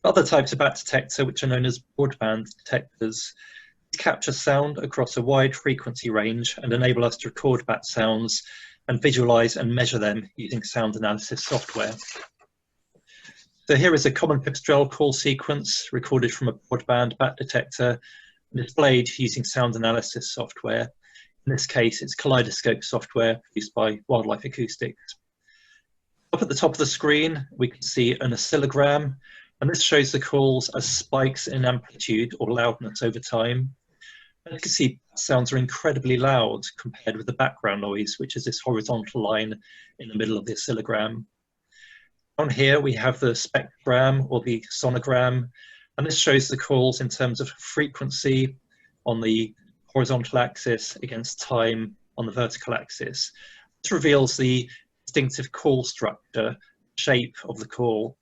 Other types of bat detector, which are known as broadband detectors, capture sound across a wide frequency range and enable us to record bat sounds and visualize and measure them using sound analysis software. So here is a common pipistrelle call sequence recorded from a broadband bat detector and displayed using sound analysis software. In this case, it's kaleidoscope software produced by Wildlife Acoustics. Up at the top of the screen, we can see an oscillogram, and this shows the calls as spikes in amplitude or loudness over time. And you can see sounds are incredibly loud compared with the background noise, which is this horizontal line in the middle of the oscillogram. Down here, we have the spectrogram or the sonogram, and this shows the calls in terms of frequency on the horizontal axis against time on the vertical axis. This reveals the distinctive call structure, shape of the call.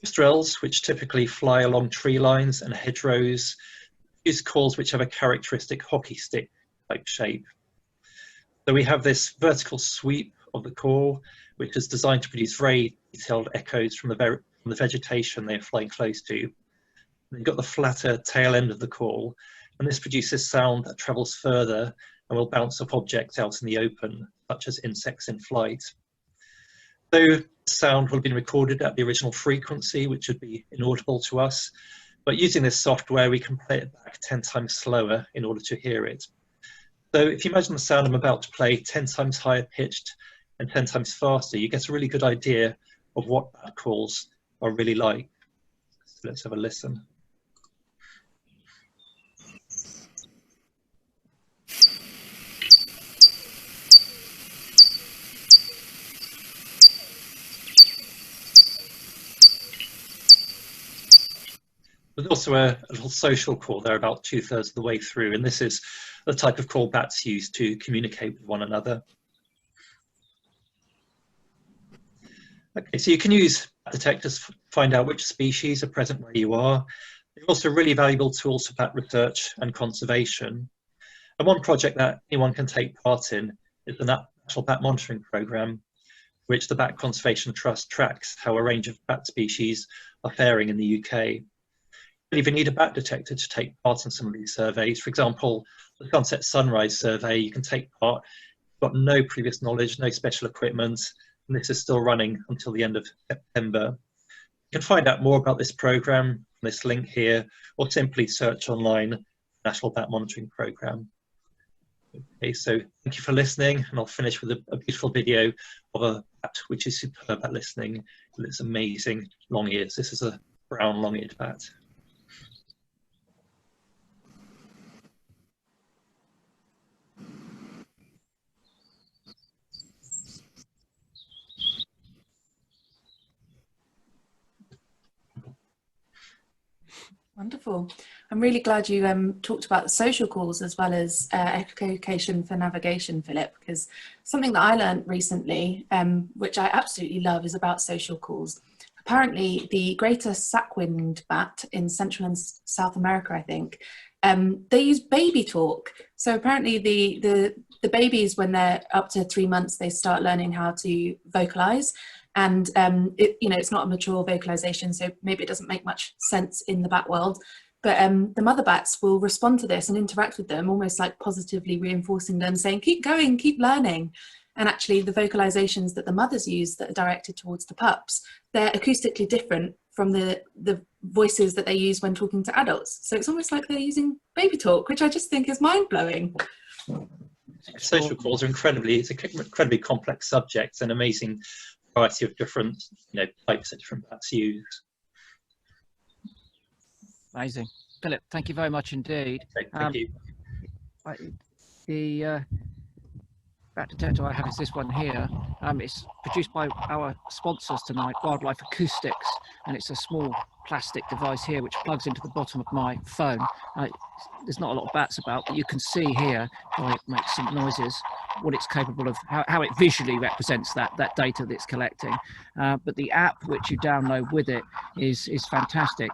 Pipistrelles, which typically fly along tree lines and hedgerows, use calls which have a characteristic hockey stick type shape. So we have this vertical sweep of the call, which is designed to produce very detailed echoes from the vegetation they're flying close to. And you've got the flatter tail end of the call, and this produces sound that travels further and will bounce off objects out in the open, such as insects in flight. So sound will have been recorded at the original frequency, which would be inaudible to us, but using this software we can play it back 10 times slower in order to hear it. So if you imagine the sound I'm about to play 10 times higher pitched and 10 times faster, you get a really good idea of what bat calls are really like. So let's have a listen. There's also a little social call there about 2/3 of the way through, and this is the type of call bats use to communicate with one another. Okay, so you can use bat detectors to find out which species are present where you are. They're also really valuable tools for bat research and conservation. And one project that anyone can take part in is the National Bat Monitoring Programme, which the Bat Conservation Trust tracks how a range of bat species are faring in the UK. You don't even need a bat detector to take part in some of these surveys. For example, the Sunset Sunrise survey, you can take part, you've got no previous knowledge, no special equipment, and this is still running until the end of September. You can find out more about this programme from this link here, or simply search online National Bat Monitoring Programme. Okay, so thank you for listening, and I'll finish with a beautiful video of a bat which is superb at listening with its amazing long ears. This is a brown long-eared bat. Wonderful. I'm really glad you talked about the social calls as well as echolocation for navigation, Philip, because something that I learned recently, which I absolutely love, is about social calls. Apparently, the greater sac-winged bat in Central and South America, I think, they use baby talk. So apparently the babies, when they're up to 3 months, they start learning how to vocalize. And it's not a mature vocalization, so maybe it doesn't make much sense in the bat world. But the mother bats will respond to this and interact with them, almost like positively reinforcing them, saying, keep going, keep learning. And actually the vocalizations that the mothers use that are directed towards the pups, they're acoustically different from the voices that they use when talking to adults. So it's almost like they're using baby talk, which I just think is mind-blowing. Social calls are incredibly complex subjects, and amazing variety of different types that different bats use. Amazing. Philip, thank you very much indeed. Okay, thank you. The bat detector I have is this one here. It's produced by our sponsors tonight, Wildlife Acoustics, and it's a small plastic device here which plugs into the bottom of my phone. There's not a lot of bats about, but you can see here, if I make some noises, what it's capable of, how it visually represents that data that it's collecting. But the app which you download with it is fantastic.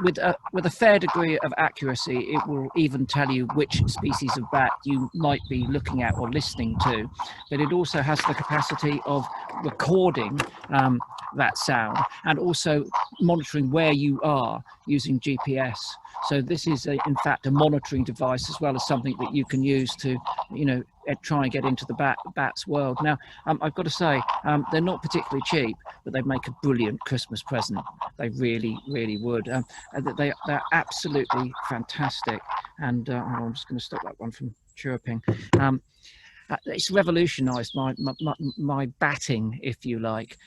With a fair degree of accuracy, it will even tell you which species of bat you might be looking at or listening to. But it also has the capacity of recording that sound and also monitoring where you are using GPS. So this is in fact a monitoring device as well as something that you can use to try and get into the bats world. Now I've got to say they're not particularly cheap, but they make a brilliant Christmas present. They really would. They're absolutely fantastic. And I'm just going to stop that one from chirping. It's revolutionized my batting, if you like,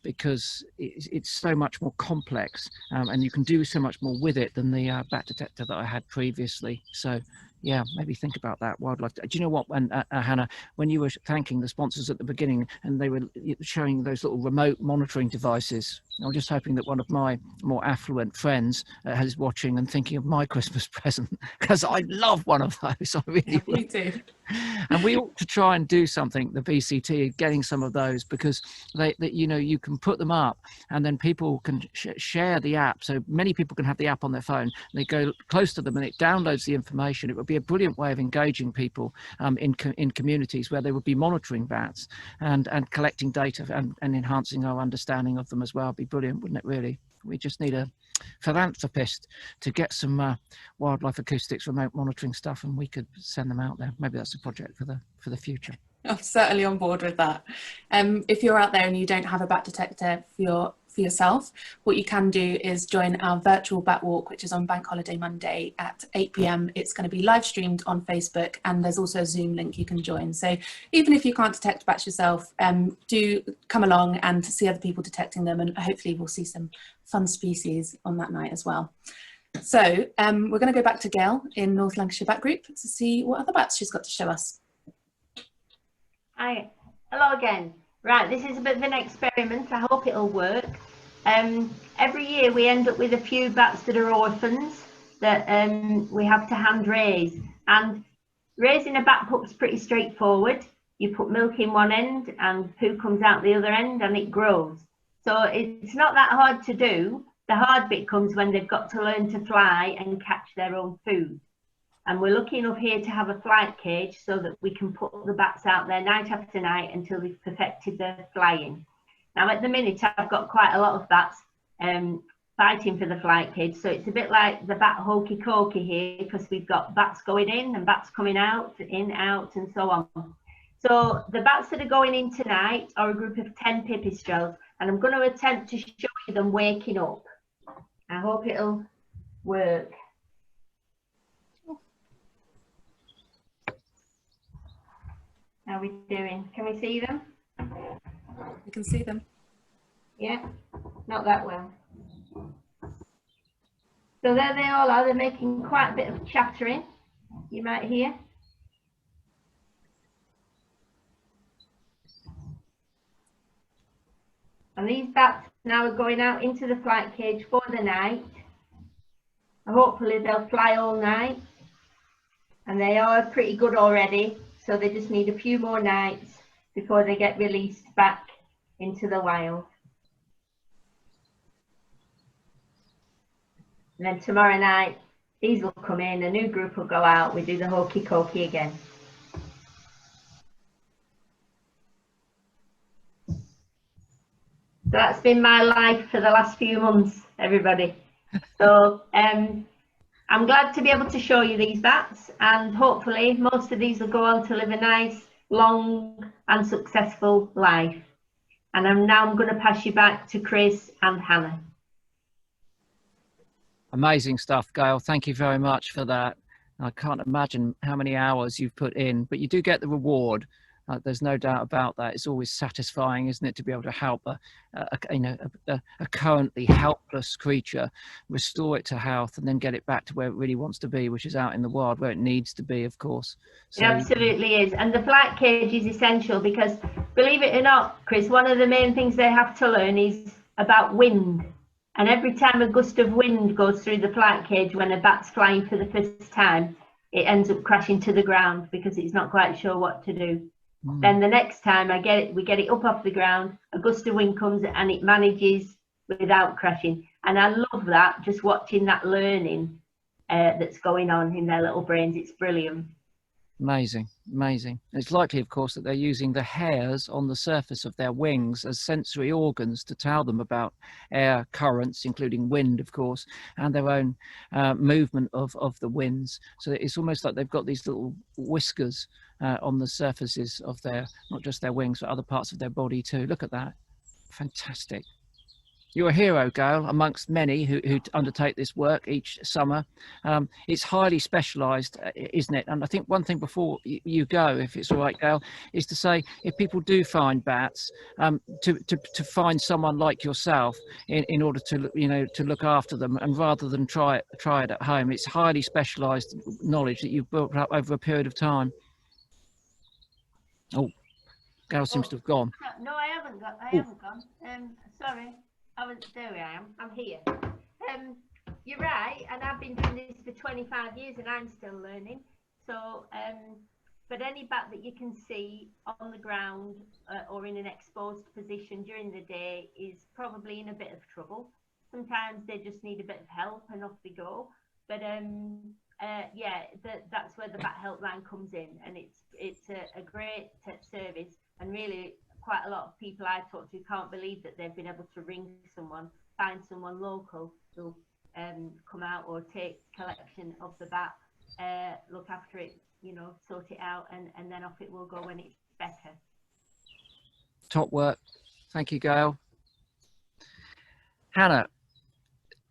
because it's so much more complex, and you can do so much more with it than the bat detector that I had previously. So yeah, maybe think about that. Wildlife. Do you know what, Hannah, when you were thanking the sponsors at the beginning and they were showing those little remote monitoring devices, I'm just hoping that one of my more affluent friends is watching and thinking of my Christmas present, because I love one of those. I really would. Me too. And we ought to try and do something, the BCT, getting some of those, because you can put them up and then people can share the app. So many people can have the app on their phone. They go close to them and it downloads the information. It would be a brilliant way of engaging people in communities where they would be monitoring bats and collecting data and enhancing our understanding of them as well. It'd be brilliant, wouldn't it, really? We just need a philanthropist to get some wildlife acoustics remote monitoring stuff, and we could send them out there. Maybe that's a project for the future. I'm certainly on board with that. If you're out there and you don't have a bat detector for for yourself, what you can do is join our virtual bat walk, which is on Bank Holiday Monday at 8 p.m. It's going to be live streamed on Facebook, and there's also a Zoom link you can join. So even if you can't detect bats yourself, do come along and see other people detecting them, and hopefully we'll see some fun species on that night as well. So we're going to go back to Gail in North Lancashire Bat Group to see what other bats she's got to show us. Hi, hello again. Right, this is a bit of an experiment. I hope it'll work. Every year we end up with a few bats that are orphans that we have to hand raise. And raising a bat pup's pretty straightforward. You put milk in one end and poo comes out the other end and it grows. So it's not that hard to do. The hard bit comes when they've got to learn to fly and catch their own food. And we're lucky enough here to have a flight cage so that we can put the bats out there night after night until we've perfected their flying. Now at the minute I've got quite a lot of bats fighting for the flight cage, so it's a bit like the bat hokey cokey here, because we've got bats going in and bats coming out, in, out, and so on. So the bats that are going in tonight are a group of 10 pipistrelles, and I'm going to attempt to show you them waking up. I hope it'll work. How are we doing? Can we see them? You can see them. Yeah, not that well. So there they all are. They're making quite a bit of chattering, you might hear. And these bats now are going out into the flight cage for the night. Hopefully they'll fly all night. And they are pretty good already. So they just need a few more nights before they get released back into the wild. And then tomorrow night, these will come in, a new group will go out, we do the hokey cokey again. So that's been my life for the last few months, everybody. So I'm glad to be able to show you these bats, and hopefully most of these will go on to live a nice, long and successful life. And I'm going to pass you back to Chris and Hannah. Amazing stuff, Gail. Thank you very much for that. I can't imagine how many hours you've put in, but you do get the reward. There's no doubt about that. It's always satisfying, isn't it, to be able to help a currently helpless creature, restore it to health, and then get it back to where it really wants to be, which is out in the wild, where it needs to be, of course. So, it absolutely is. And the flight cage is essential because, believe it or not, Chris, one of the main things they have to learn is about wind. And every time a gust of wind goes through the flight cage when a bat's flying for the first time, it ends up crashing to the ground because it's not quite sure what to do. Then the next time we get it up off the ground, a gust of wind comes and it manages without crashing. And I love that, just watching that learning that's going on in their little brains. It's brilliant. Amazing, amazing. It's likely, of course, that they're using the hairs on the surface of their wings as sensory organs to tell them about air currents, including wind, of course, and their own movement of the winds. So it's almost like they've got these little whiskers on the surfaces of their, not just their wings, but other parts of their body too. Look at that. Fantastic. You're a hero, Gail, amongst many who undertake this work each summer. It's highly specialised, isn't it? And I think one thing before you go, if it's all right, Gail, is to say if people do find bats, to find someone like yourself in order to look after them, and rather than try it at home. It's highly specialised knowledge that you've built up over a period of time. Oh, Gail seems to have gone. No, I haven't gone. Sorry. There I am. I'm here. You're right, and I've been doing this for 25 years, and I'm still learning. So, but any bat that you can see on the ground or in an exposed position during the day is probably in a bit of trouble. Sometimes they just need a bit of help, and off they go. But yeah, that's where the Bat Helpline comes in, and it's a great service, and really. Quite a lot of people I talk to can't believe that they've been able to ring someone, find someone local who'll come out or take collection of the bat, look after it, sort it out, and then off it will go when it's better. Top work. Thank you, Gail. Hannah,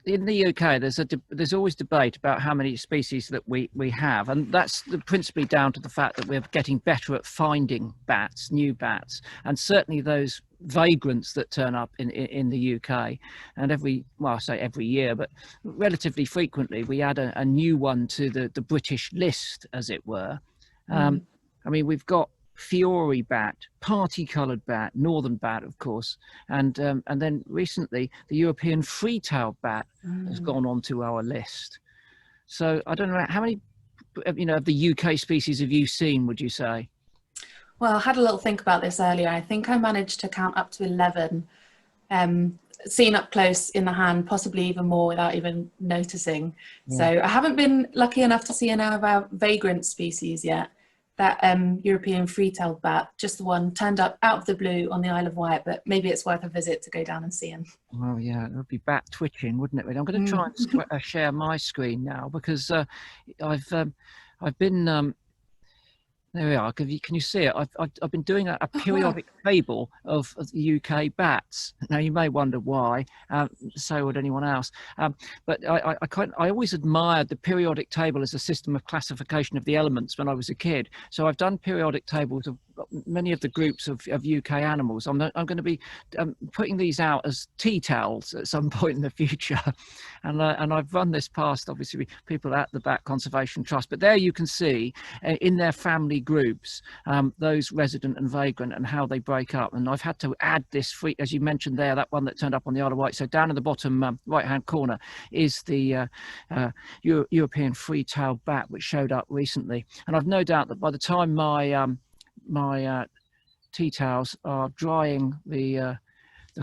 in the UK, there's always debate about how many species that we have, and that's principally down to the fact that we're getting better at finding bats, new bats, and certainly those vagrants that turn up in the UK. And I say every year, but relatively frequently, we add a new one to the British list, as it were. I mean, we've got Fiori bat, party-coloured bat, northern bat, of course, and then recently the European free-tailed bat has gone onto our list. So I don't know how many, of the UK species have you seen, would you say? Well, I had a little think about this earlier. I think I managed to count up to 11, seen up close in the hand, possibly even more without even noticing. Yeah. So I haven't been lucky enough to see any of our vagrant species yet. That European free-tailed bat, just the one, turned up out of the blue on the Isle of Wight, but maybe it's worth a visit to go down and see him. Oh yeah, it would be bat twitching, wouldn't it? I'm going to try and share my screen now, because I've been there we are. Can you see it? I've been doing a periodic table of the UK bats. Now you may wonder why. So would anyone else. But I always admired the periodic table as a system of classification of the elements when I was a kid. So I've done periodic tables of many of the groups of UK animals. I'm going to be putting these out as tea towels at some point in the future, and I've run this past obviously people at the Bat Conservation Trust. But there you can see in their family groups those resident and vagrant and how they break up. And I've had to add this as you mentioned there, that one that turned up on the Isle of Wight. So down in the bottom right hand corner is the European free-tailed bat, which showed up recently. And I've no doubt that by the time my tea towels are drying the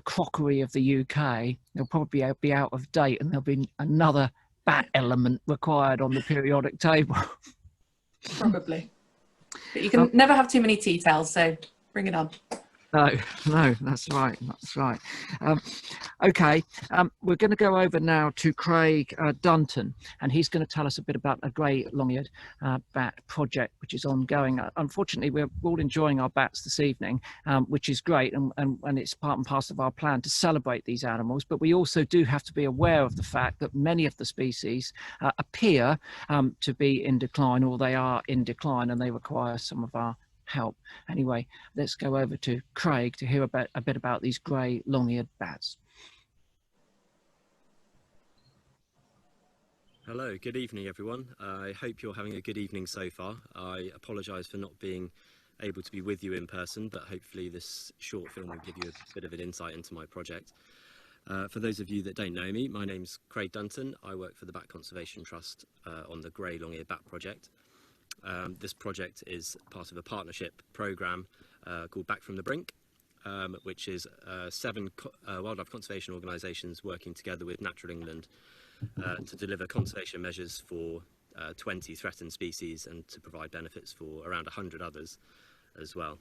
crockery of the UK, they'll probably be out of date, and there'll be another bat element required on the periodic table. Probably. But you can never have too many tea towels, so bring it on. No, that's right. Okay, we're going to go over now to Craig Dunton, and he's going to tell us a bit about a grey long-eared bat project which is ongoing. Unfortunately, we're all enjoying our bats this evening, which is great, and it's part and parcel of our plan to celebrate these animals. But we also do have to be aware of the fact that many of the species appear to be in decline, or they are in decline, and they require some of our help. Anyway, let's go over to Craig to hear a bit about these grey long-eared bats. Hello, good evening everyone. I hope you're having a good evening so far. I apologise for not being able to be with you in person, but hopefully this short film will give you a bit of an insight into my project. For those of you that don't know me, my name's Craig Dunton. I work for the Bat Conservation Trust on the grey long-eared bat project. This project is part of a partnership programme called Back from the Brink, which is 7 wildlife conservation organisations working together with Natural England to deliver conservation measures for 20 threatened species and to provide benefits for around 100 others as well.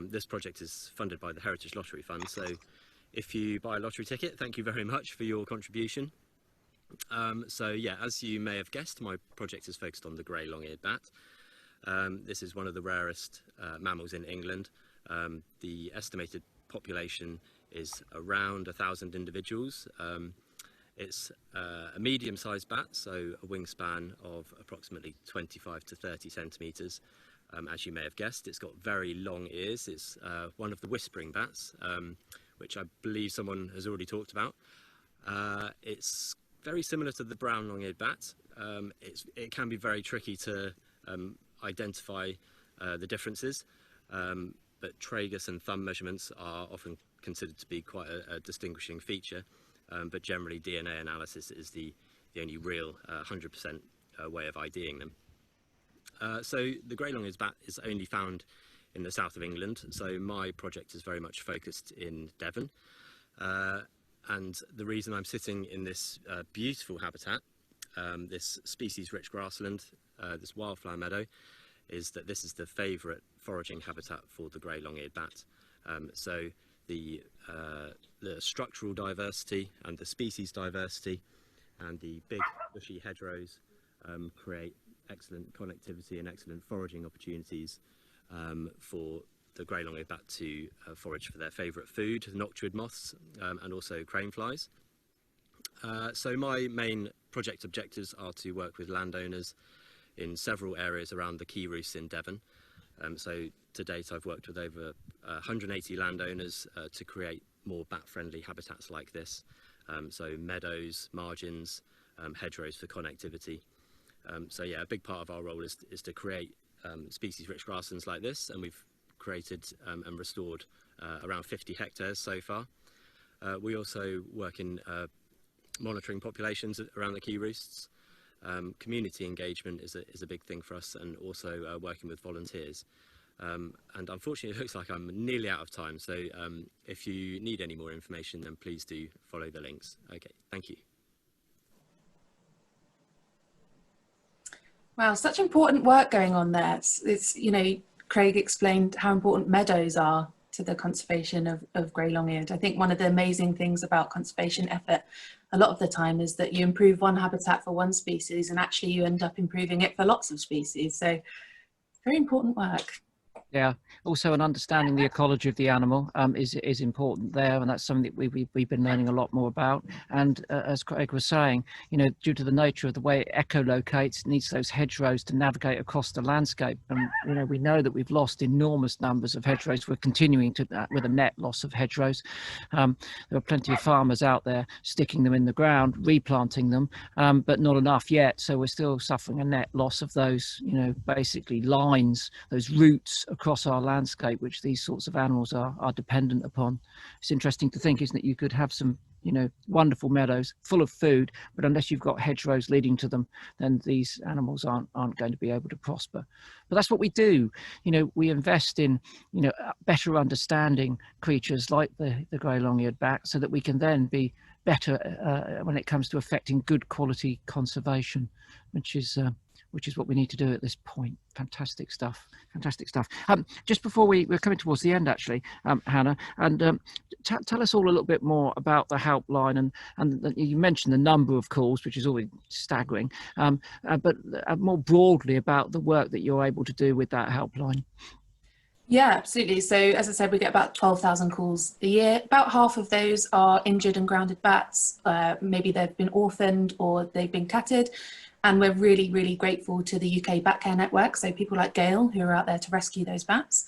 This project is funded by the Heritage Lottery Fund, so if you buy a lottery ticket, thank you very much for your contribution. So yeah, as you may have guessed, my project is focused on the grey long-eared bat. This is one of the rarest mammals in England. The estimated population is around 1,000 individuals. It's a medium-sized bat, so a wingspan of approximately 25 to 30 centimetres. As you may have guessed, it's got very long ears. It's one of the whispering bats, which I believe someone has already talked about. It's very similar to the brown long-eared bat. It can be very tricky to identify the differences, but tragus and thumb measurements are often considered to be quite a distinguishing feature, but generally DNA analysis is the only real 100% way of IDing them. So the grey long-eared bat is only found in the south of England, so my project is very much focused in Devon, and the reason I'm sitting in this beautiful habitat, this species-rich grassland, this wildflower meadow, is that this is the favourite foraging habitat for the grey long-eared bat. So the structural diversity and the species diversity and the big bushy hedgerows create excellent connectivity and excellent foraging opportunities for the grey long-eared bat to forage for their favourite food, noctuid moths, and also crane flies. So my main project objectives are to work with landowners in several areas around the key roosts in Devon. So to date I've worked with over 180 landowners to create more bat-friendly habitats like this. So meadows, margins, hedgerows for connectivity. So yeah, a big part of our role is to create species-rich grasslands like this, and we've created and restored around 50 hectares so far. We also work in monitoring populations around the key roosts. Community engagement is a big thing for us, and also working with volunteers. And unfortunately, it looks like I'm nearly out of time, so if you need any more information, then please do follow the links. Okay, thank you. Wow, such important work going on there. It's you know, Craig explained how important meadows are to the conservation of grey long-eared. I think one of the amazing things about conservation effort a lot of the time is that you improve one habitat for one species and actually you end up improving it for lots of species. So very important work. Yeah, also an understanding the ecology of the animal is important there, and that's something that we've been learning a lot more about. And as Craig was saying, you know, due to the nature of the way it echolocates, it needs those hedgerows to navigate across the landscape. And you know, we know that we've lost enormous numbers of hedgerows. We're continuing to with a net loss of hedgerows. There are plenty of farmers out there sticking them in the ground, replanting them, but not enough yet. So we're still suffering a net loss of those, you know, basically lines, those roots across our landscape, which these sorts of animals are dependent upon. It's interesting to think, isn't it? You could have some, you know, wonderful meadows full of food, but unless you've got hedgerows leading to them, then these animals aren't going to be able to prosper. But that's what we do. You know, we invest in, you know, better understanding creatures like the grey long-eared bat, so that we can then be better when it comes to affecting good quality conservation, which is what we need to do at this point. Fantastic stuff. Fantastic stuff. Just before we're coming towards the end, actually, Hannah, and tell us all a little bit more about the helpline, and you mentioned the number of calls, which is always staggering, but more broadly about the work that you're able to do with that helpline. Yeah, absolutely. So as I said, we get about 12,000 calls a year. About half of those are injured and grounded bats. Maybe they've been orphaned or they've been catted. And we're really, really grateful to the UK Bat Care Network, so people like Gail who are out there to rescue those bats.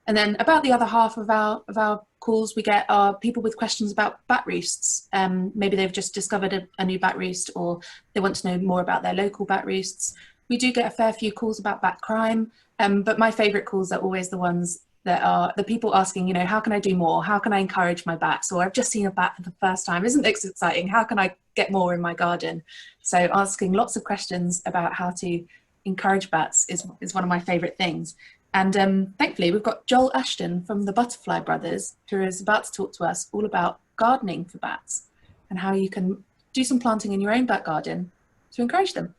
And then about the other half of our calls we get are people with questions about bat roosts. Maybe they've just discovered a new bat roost, or they want to know more about their local bat roosts. We do get a fair few calls about bat crime, but my favourite calls are always the ones that are the people asking, you know, how can I do more? How can I encourage my bats? Or I've just seen a bat for the first time. Isn't this exciting? How can I get more in my garden? So asking lots of questions about how to encourage bats is one of my favourite things. And thankfully, we've got Joel Ashton from the Butterfly Brothers, who is about to talk to us all about gardening for bats and how you can do some planting in your own back garden to encourage them.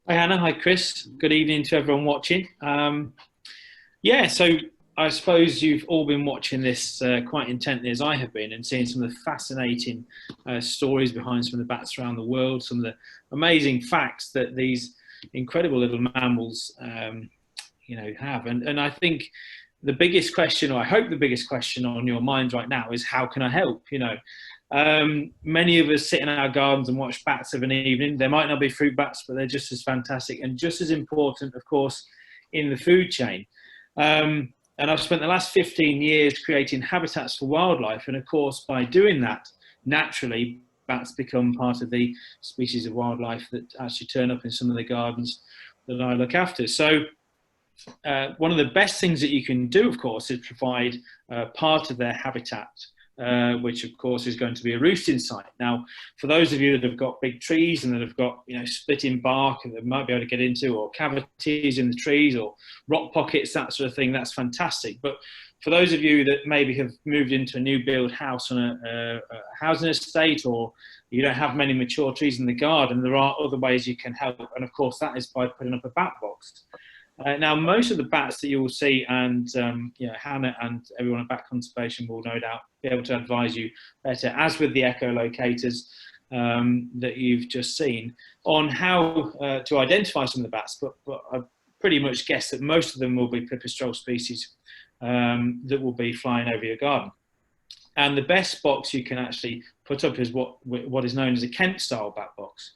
Hi Hannah, hi Chris. Good evening to everyone watching. Yeah, so I suppose you've all been watching this quite intently, as I have been, and seeing some of the fascinating stories behind some of the bats around the world, some of the amazing facts that these incredible little mammals, you know, have. And I think the biggest question, or I hope the biggest question on your minds right now is, how can I help? You know, many of us sit in our gardens and watch bats of an evening. There might not be fruit bats, but they're just as fantastic and just as important, of course, in the food chain. And I've spent the last 15 years creating habitats for wildlife. And of course, by doing that, naturally, bats become part of the species of wildlife that actually turn up in some of the gardens that I look after. So one of the best things that you can do, of course, is provide part of their habitat, which of course is going to be a roosting site. Now, for those of you that have got big trees and that have got, you know, splitting bark and that might be able to get into, or cavities in the trees or rock pockets, that sort of thing, that's fantastic. But for those of you that maybe have moved into a new build house on a housing estate, or you don't have many mature trees in the garden, there are other ways you can help. And of course, that is by putting up a bat box. Now, most of the bats that you will see, and you know, Hannah and everyone at Bat Conservation will no doubt be able to advise you better, as with the echolocators that you've just seen, on how to identify some of the bats. But I pretty much guess that most of them will be pipistrelle species that will be flying over your garden. And the best box you can actually put up is what is known as a Kent-style bat box,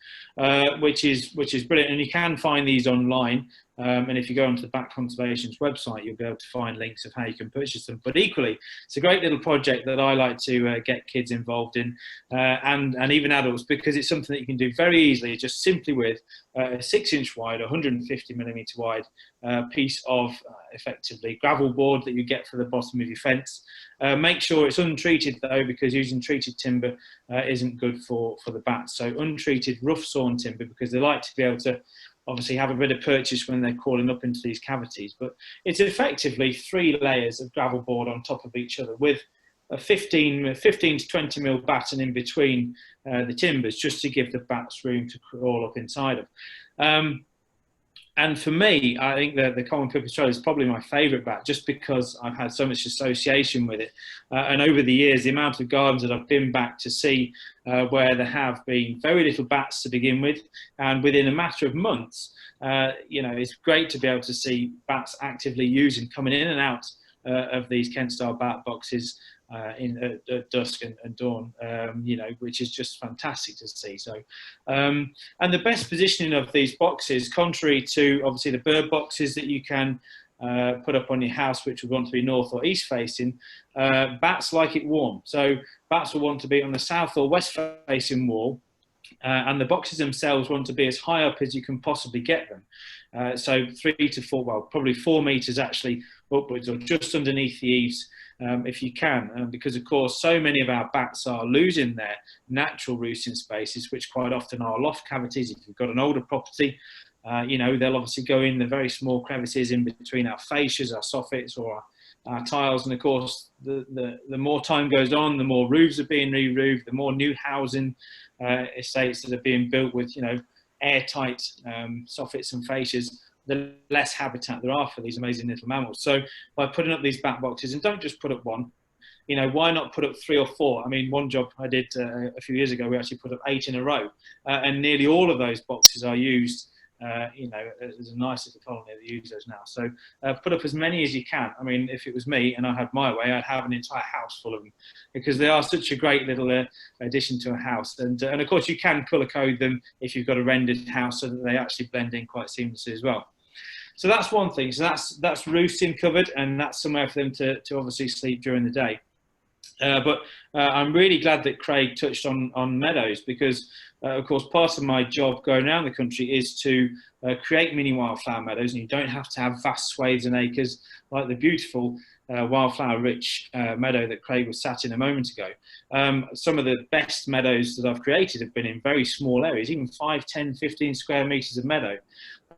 which is brilliant, and you can find these online. And if you go onto the Bat Conservation's website, you'll be able to find links of how you can purchase them. But equally, it's a great little project that I like to get kids involved in, and even adults, because it's something that you can do very easily, just simply with a 6-inch wide, 150mm wide piece of effectively gravel board that you get for the bottom of your fence. Make sure it's untreated though, because using treated timber isn't good for the bats. So untreated rough sawn timber, because they like to be able to obviously have a bit of purchase when they're crawling up into these cavities. But it's effectively 3 layers of gravel board on top of each other, with a 15 to 20mm batten in between the timbers, just to give the bats room to crawl up inside of. And for me, I think the common purpose trailer is probably my favourite bat, just because I've had so much association with it. And over the years, the amount of gardens that I've been back to see where there have been very little bats to begin with, and within a matter of months, you know, it's great to be able to see bats actively using, coming in and out of these Kent-style bat boxes at dusk and dawn, you know, which is just fantastic to see. So, and the best positioning of these boxes, contrary to obviously the bird boxes that you can put up on your house, which would want to be north or east facing, bats like it warm. So bats will want to be on the south or west facing wall, and the boxes themselves want to be as high up as you can possibly get them. So 3 to 4, well, probably 4 meters actually upwards, or just underneath the eaves, if you can, because of course so many of our bats are losing their natural roosting spaces, which quite often are loft cavities. If you've got an older property, you know, they'll obviously go in the very small crevices in between our fascias, our soffits, or our tiles. And of course, the more time goes on, the more roofs are being re-roofed, the more new housing estates that are being built with, you know, airtight soffits and fascias, the less habitat there are for these amazing little mammals. So by putting up these bat boxes, and don't just put up one, you know, why not put up 3 or 4? I mean, one job I did a few years ago, we actually put up 8 in a row, and nearly all of those boxes are used. You know, there's a nice little colony that use those now. So put up as many as you can. I mean, if it was me and I had my way, I'd have an entire house full of them, because they are such a great little addition to a house. And of course, you can colour code them if you've got a rendered house, so that they actually blend in quite seamlessly as well. So that's one thing. So that's roosting covered, and that's somewhere for them to obviously sleep during the day. But I'm really glad that Craig touched on meadows, because of course part of my job going around the country is to create mini wildflower meadows, and you don't have to have vast swathes and acres like the beautiful wildflower rich meadow that Craig was sat in a moment ago. Some of the best meadows that I've created have been in very small areas, even 5, 10, 15 square meters of meadow.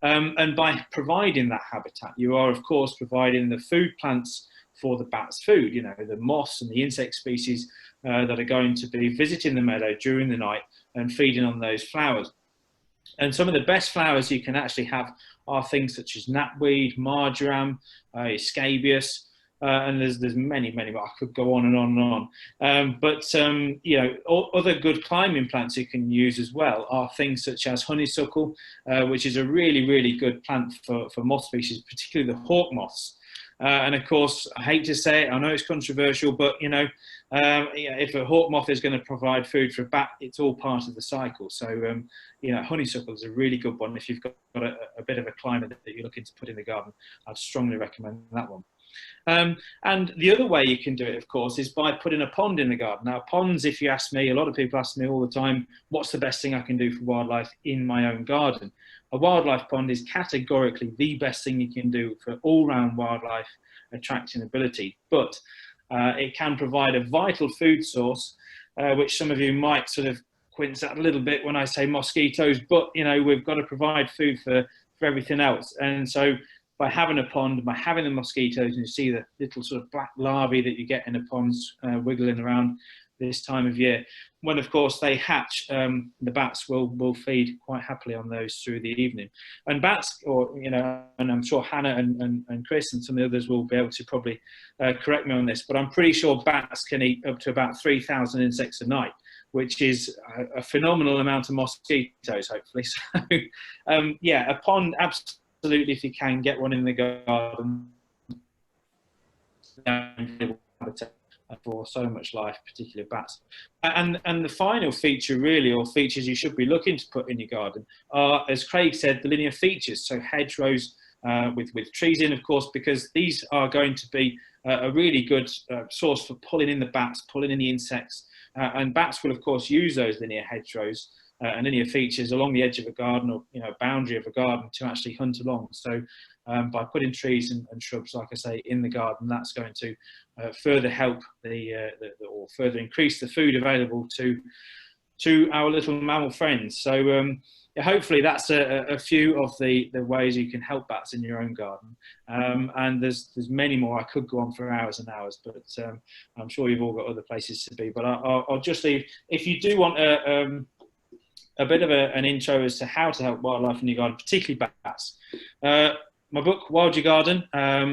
And by providing that habitat, you are of course providing the food plants for the bats' food, you know, the moths and the insect species that are going to be visiting the meadow during the night and feeding on those flowers. And some of the best flowers you can actually have are things such as knapweed, marjoram, scabious, and there's many more. I could go on and on and on. You know, other good climbing plants you can use as well are things such as honeysuckle, which is a really good plant for moth species, particularly the hawk moths. And of course, I hate to say it, I know it's controversial, but you know, if a hawk moth is going to provide food for a bat, it's all part of the cycle. So, you know, honeysuckle is a really good one. If you've got a bit of a climate that you're looking to put in the garden, I'd strongly recommend that one. And the other way you can do it, of course, is by putting a pond in the garden. Now, ponds, if you ask me, a lot of people ask me all the time, what's the best thing I can do for wildlife in my own garden? A wildlife pond is categorically the best thing you can do for all-round wildlife attracting ability, but it can provide a vital food source, which some of you might sort of quince at a little bit when I say mosquitoes, but you know, we've got to provide food for everything else. And so by having a pond, by having the mosquitoes, and you see the little sort of black larvae that you get in the ponds wiggling around this time of year, when of course they hatch, the bats will feed quite happily on those through the evening. And bats, or you know, and I'm sure Hannah and Chris and some of the others will be able to probably correct me on this, but I'm pretty sure bats can eat up to about 3,000 insects a night, which is a phenomenal amount of mosquitoes, hopefully. So yeah, a pond, absolutely, if you can get one in the garden. for so much life, particularly bats. And the final feature really, or features you should be looking to put in your garden are, as Craig said, the linear features, so hedgerows with trees in, of course, because these are going to be a really good source for pulling in the bats, pulling in the insects, and bats will of course use those linear hedgerows and linear features along the edge of a garden, or boundary of a garden, to actually hunt along. So by putting trees and shrubs, like I say, in the garden, that's going to further help or further increase the food available to our little mammal friends. So hopefully that's a few of the ways you can help bats in your own garden. And there's many more. I could go on for hours and hours, but I'm sure you've all got other places to be. But I'll just leave. If you do want a bit of an intro as to how to help wildlife in your garden, particularly bats, my book, Wild Your Garden,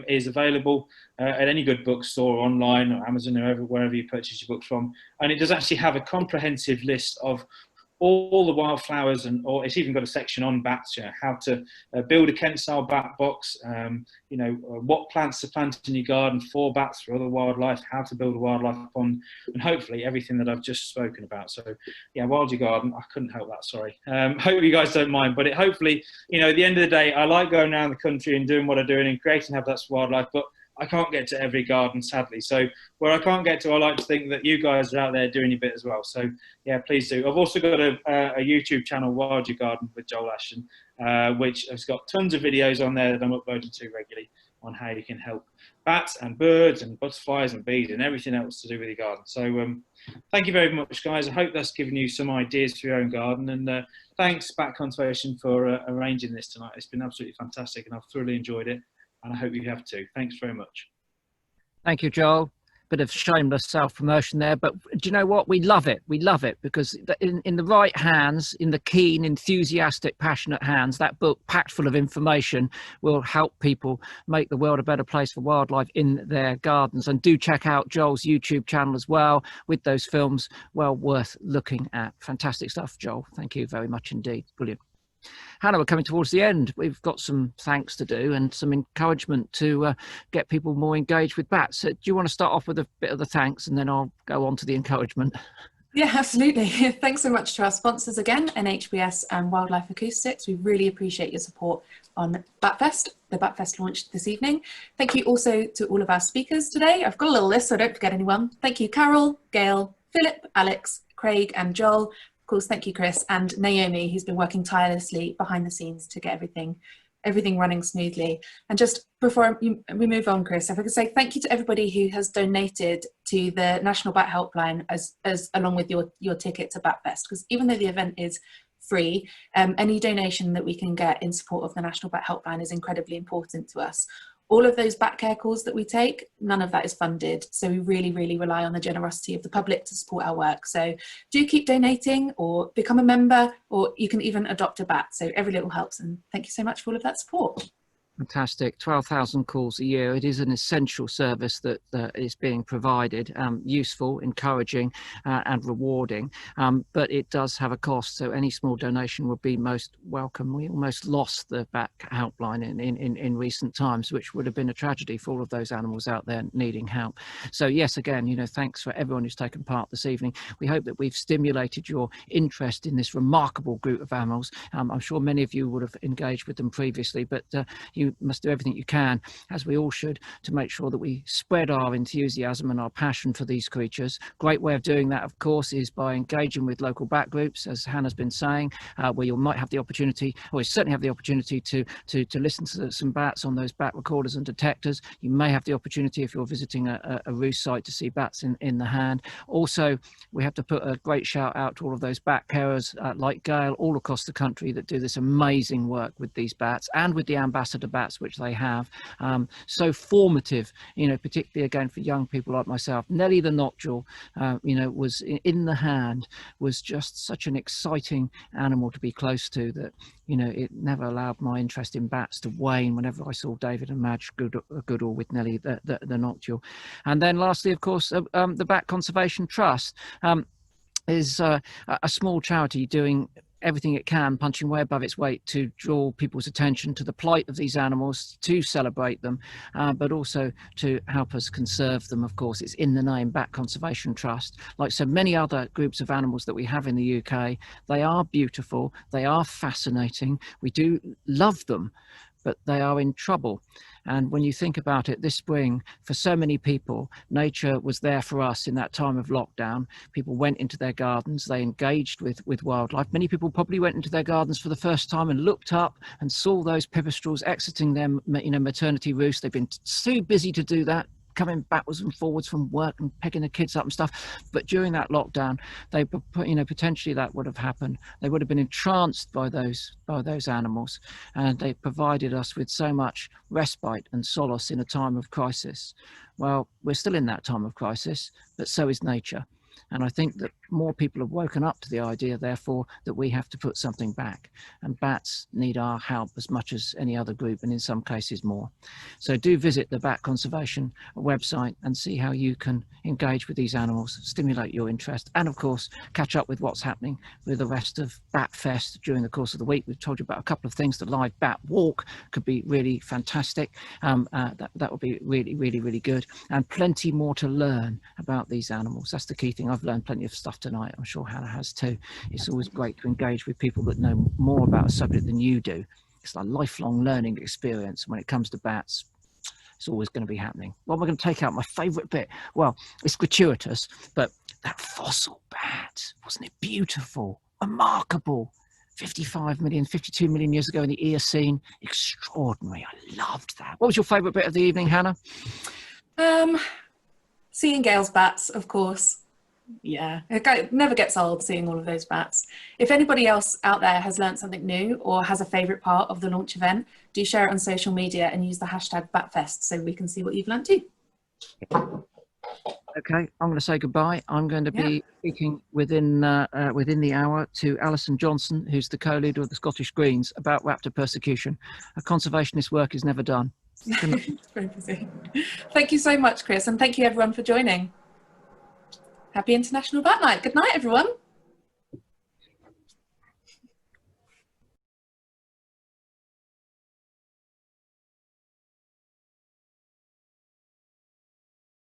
is available at any good bookstore, online, or Amazon, or wherever you purchase your books from. And it does actually have a comprehensive list of all the wildflowers, or it's even got a section on bats, how to build a Kent-style bat box, what plants to plant in your garden for bats, for other wildlife, how to build a wildlife pond, and hopefully everything that I've just spoken about. So yeah, Wild Your Garden, I couldn't help that, sorry. Hope you guys don't mind, but hopefully, at the end of the day, I like going around the country and doing what I'm doing and creating habitats for wildlife, but I can't get to every garden, sadly. So where I can't get to, I like to think that you guys are out there doing your bit as well. So yeah, please do. I've also got a YouTube channel, Wild Your Garden with Joel Ashton, which has got tons of videos on there that I'm uploading to regularly on how you can help bats and birds and butterflies and bees and everything else to do with your garden. So thank you very much, guys. I hope that's given you some ideas for your own garden. And thanks, Bat Conservation, for arranging this tonight. It's been absolutely fantastic and I've thoroughly enjoyed it. And I hope you have too. Thanks very much. Thank you, Joel. Bit of shameless self-promotion there, but do you know what? We love it. We love it because in the right hands, in the keen, enthusiastic, passionate hands, that book packed full of information will help people make the world a better place for wildlife in their gardens. And do check out Joel's YouTube channel as well with those films. Well worth looking at. Fantastic stuff, Joel. Thank you very much indeed. Brilliant. Hannah, we're coming towards the end. We've got some thanks to do and some encouragement to get people more engaged with bats. So do you want to start off with a bit of the thanks and then I'll go on to the encouragement? Yeah, absolutely. Thanks so much to our sponsors again, NHBS and Wildlife Acoustics. We really appreciate your support on BatFest, the BatFest launch this evening. Thank you also to all of our speakers today. I've got a little list, so don't forget anyone. Thank you, Carol, Gail, Philip, Alex, Craig and Joel. Of course, thank you, Chris, and Naomi, who's been working tirelessly behind the scenes to get everything running smoothly. And just before we move on, Chris, if I could say thank you to everybody who has donated to the National Bat Helpline as along with your ticket to BatFest, because even though the event is free, any donation that we can get in support of the National Bat Helpline is incredibly important to us. All of those bat care calls that we take, none of that is funded. So we really, really rely on the generosity of the public to support our work. So do keep donating or become a member, or you can even adopt a bat. So every little helps. And thank you so much for all of that support. Fantastic. 12,000 calls a year. It is an essential service that is being provided, useful, encouraging and rewarding, but it does have a cost, so any small donation would be most welcome. We almost lost the Bat Helpline in recent times, which would have been a tragedy for all of those animals out there needing help. So yes, again, thanks for everyone who's taken part this evening. We hope that we've stimulated your interest in this remarkable group of animals. I'm sure many of you would have engaged with them previously, but you must do everything you can, as we all should, to make sure that we spread our enthusiasm and our passion for these creatures. Great way of doing that, of course, is by engaging with local bat groups, as Hannah's been saying, where you might have the opportunity, or you certainly have the opportunity to listen to some bats on those bat recorders and detectors. You may have the opportunity, if you're visiting a roost site, to see bats in the hand. Also, we have to put a great shout out to all of those bat carers like Gail all across the country that do this amazing work with these bats and with the ambassador bats, which they have. So formative, particularly again for young people like myself. Nellie the noctule, was in the hand, was just such an exciting animal to be close to that, it never allowed my interest in bats to wane whenever I saw David and Madge Goodall with Nellie the noctule. And then lastly, of course, the Bat Conservation Trust is a small charity doing everything it can, punching way above its weight to draw people's attention to the plight of these animals, to celebrate them, but also to help us conserve them. Of course, it's in the name, Bat Conservation Trust. Like so many other groups of animals that we have in the UK, they are beautiful, they are fascinating, we do love them, but they are in trouble. And when you think about it, this spring, for so many people, nature was there for us in that time of lockdown. People went into their gardens, they engaged with wildlife. Many people probably went into their gardens for the first time and looked up and saw those pipistrelles exiting their maternity roost. They've been too busy to do that, coming backwards and forwards from work and picking the kids up and stuff. But during that lockdown, they, potentially that would have happened. They would have been entranced by those animals, and they provided us with so much respite and solace in a time of crisis. Well, we're still in that time of crisis, but so is nature. And I think that more people have woken up to the idea, therefore, that we have to put something back. And bats need our help as much as any other group, and in some cases more. So do visit the Bat Conservation website and see how you can engage with these animals, stimulate your interest, and of course, catch up with what's happening with the rest of BatFest during the course of the week. We've told you about a couple of things. The live bat walk could be really fantastic. That would be really, really, really good. And plenty more to learn about these animals. That's the key thing. I've learned plenty of stuff tonight. I'm sure Hannah has too. It's always great to engage with people that know more about a subject than you do. It's a lifelong learning experience. When it comes to bats, it's always going to be happening. What am I going to take out? My favourite bit? Well, it's gratuitous, but that fossil bat, wasn't it beautiful? Remarkable. 55 million, 52 million years ago in the Eocene. Extraordinary. I loved that. What was your favourite bit of the evening, Hannah? Seeing Gail's bats, of course. Yeah, it never gets old seeing all of those bats. If anybody else out there has learned something new or has a favourite part of the launch event, do share it on social media and use the hashtag BatFest so we can see what you've learned too. Okay, I'm going to say goodbye. I'm going to be speaking within the hour to Alison Johnson, who's the co-leader of the Scottish Greens, about raptor persecution. A conservationist work is never done. It's very busy. Thank you so much, Chris, and thank you everyone for joining. Happy International Bat Night. Good night, everyone.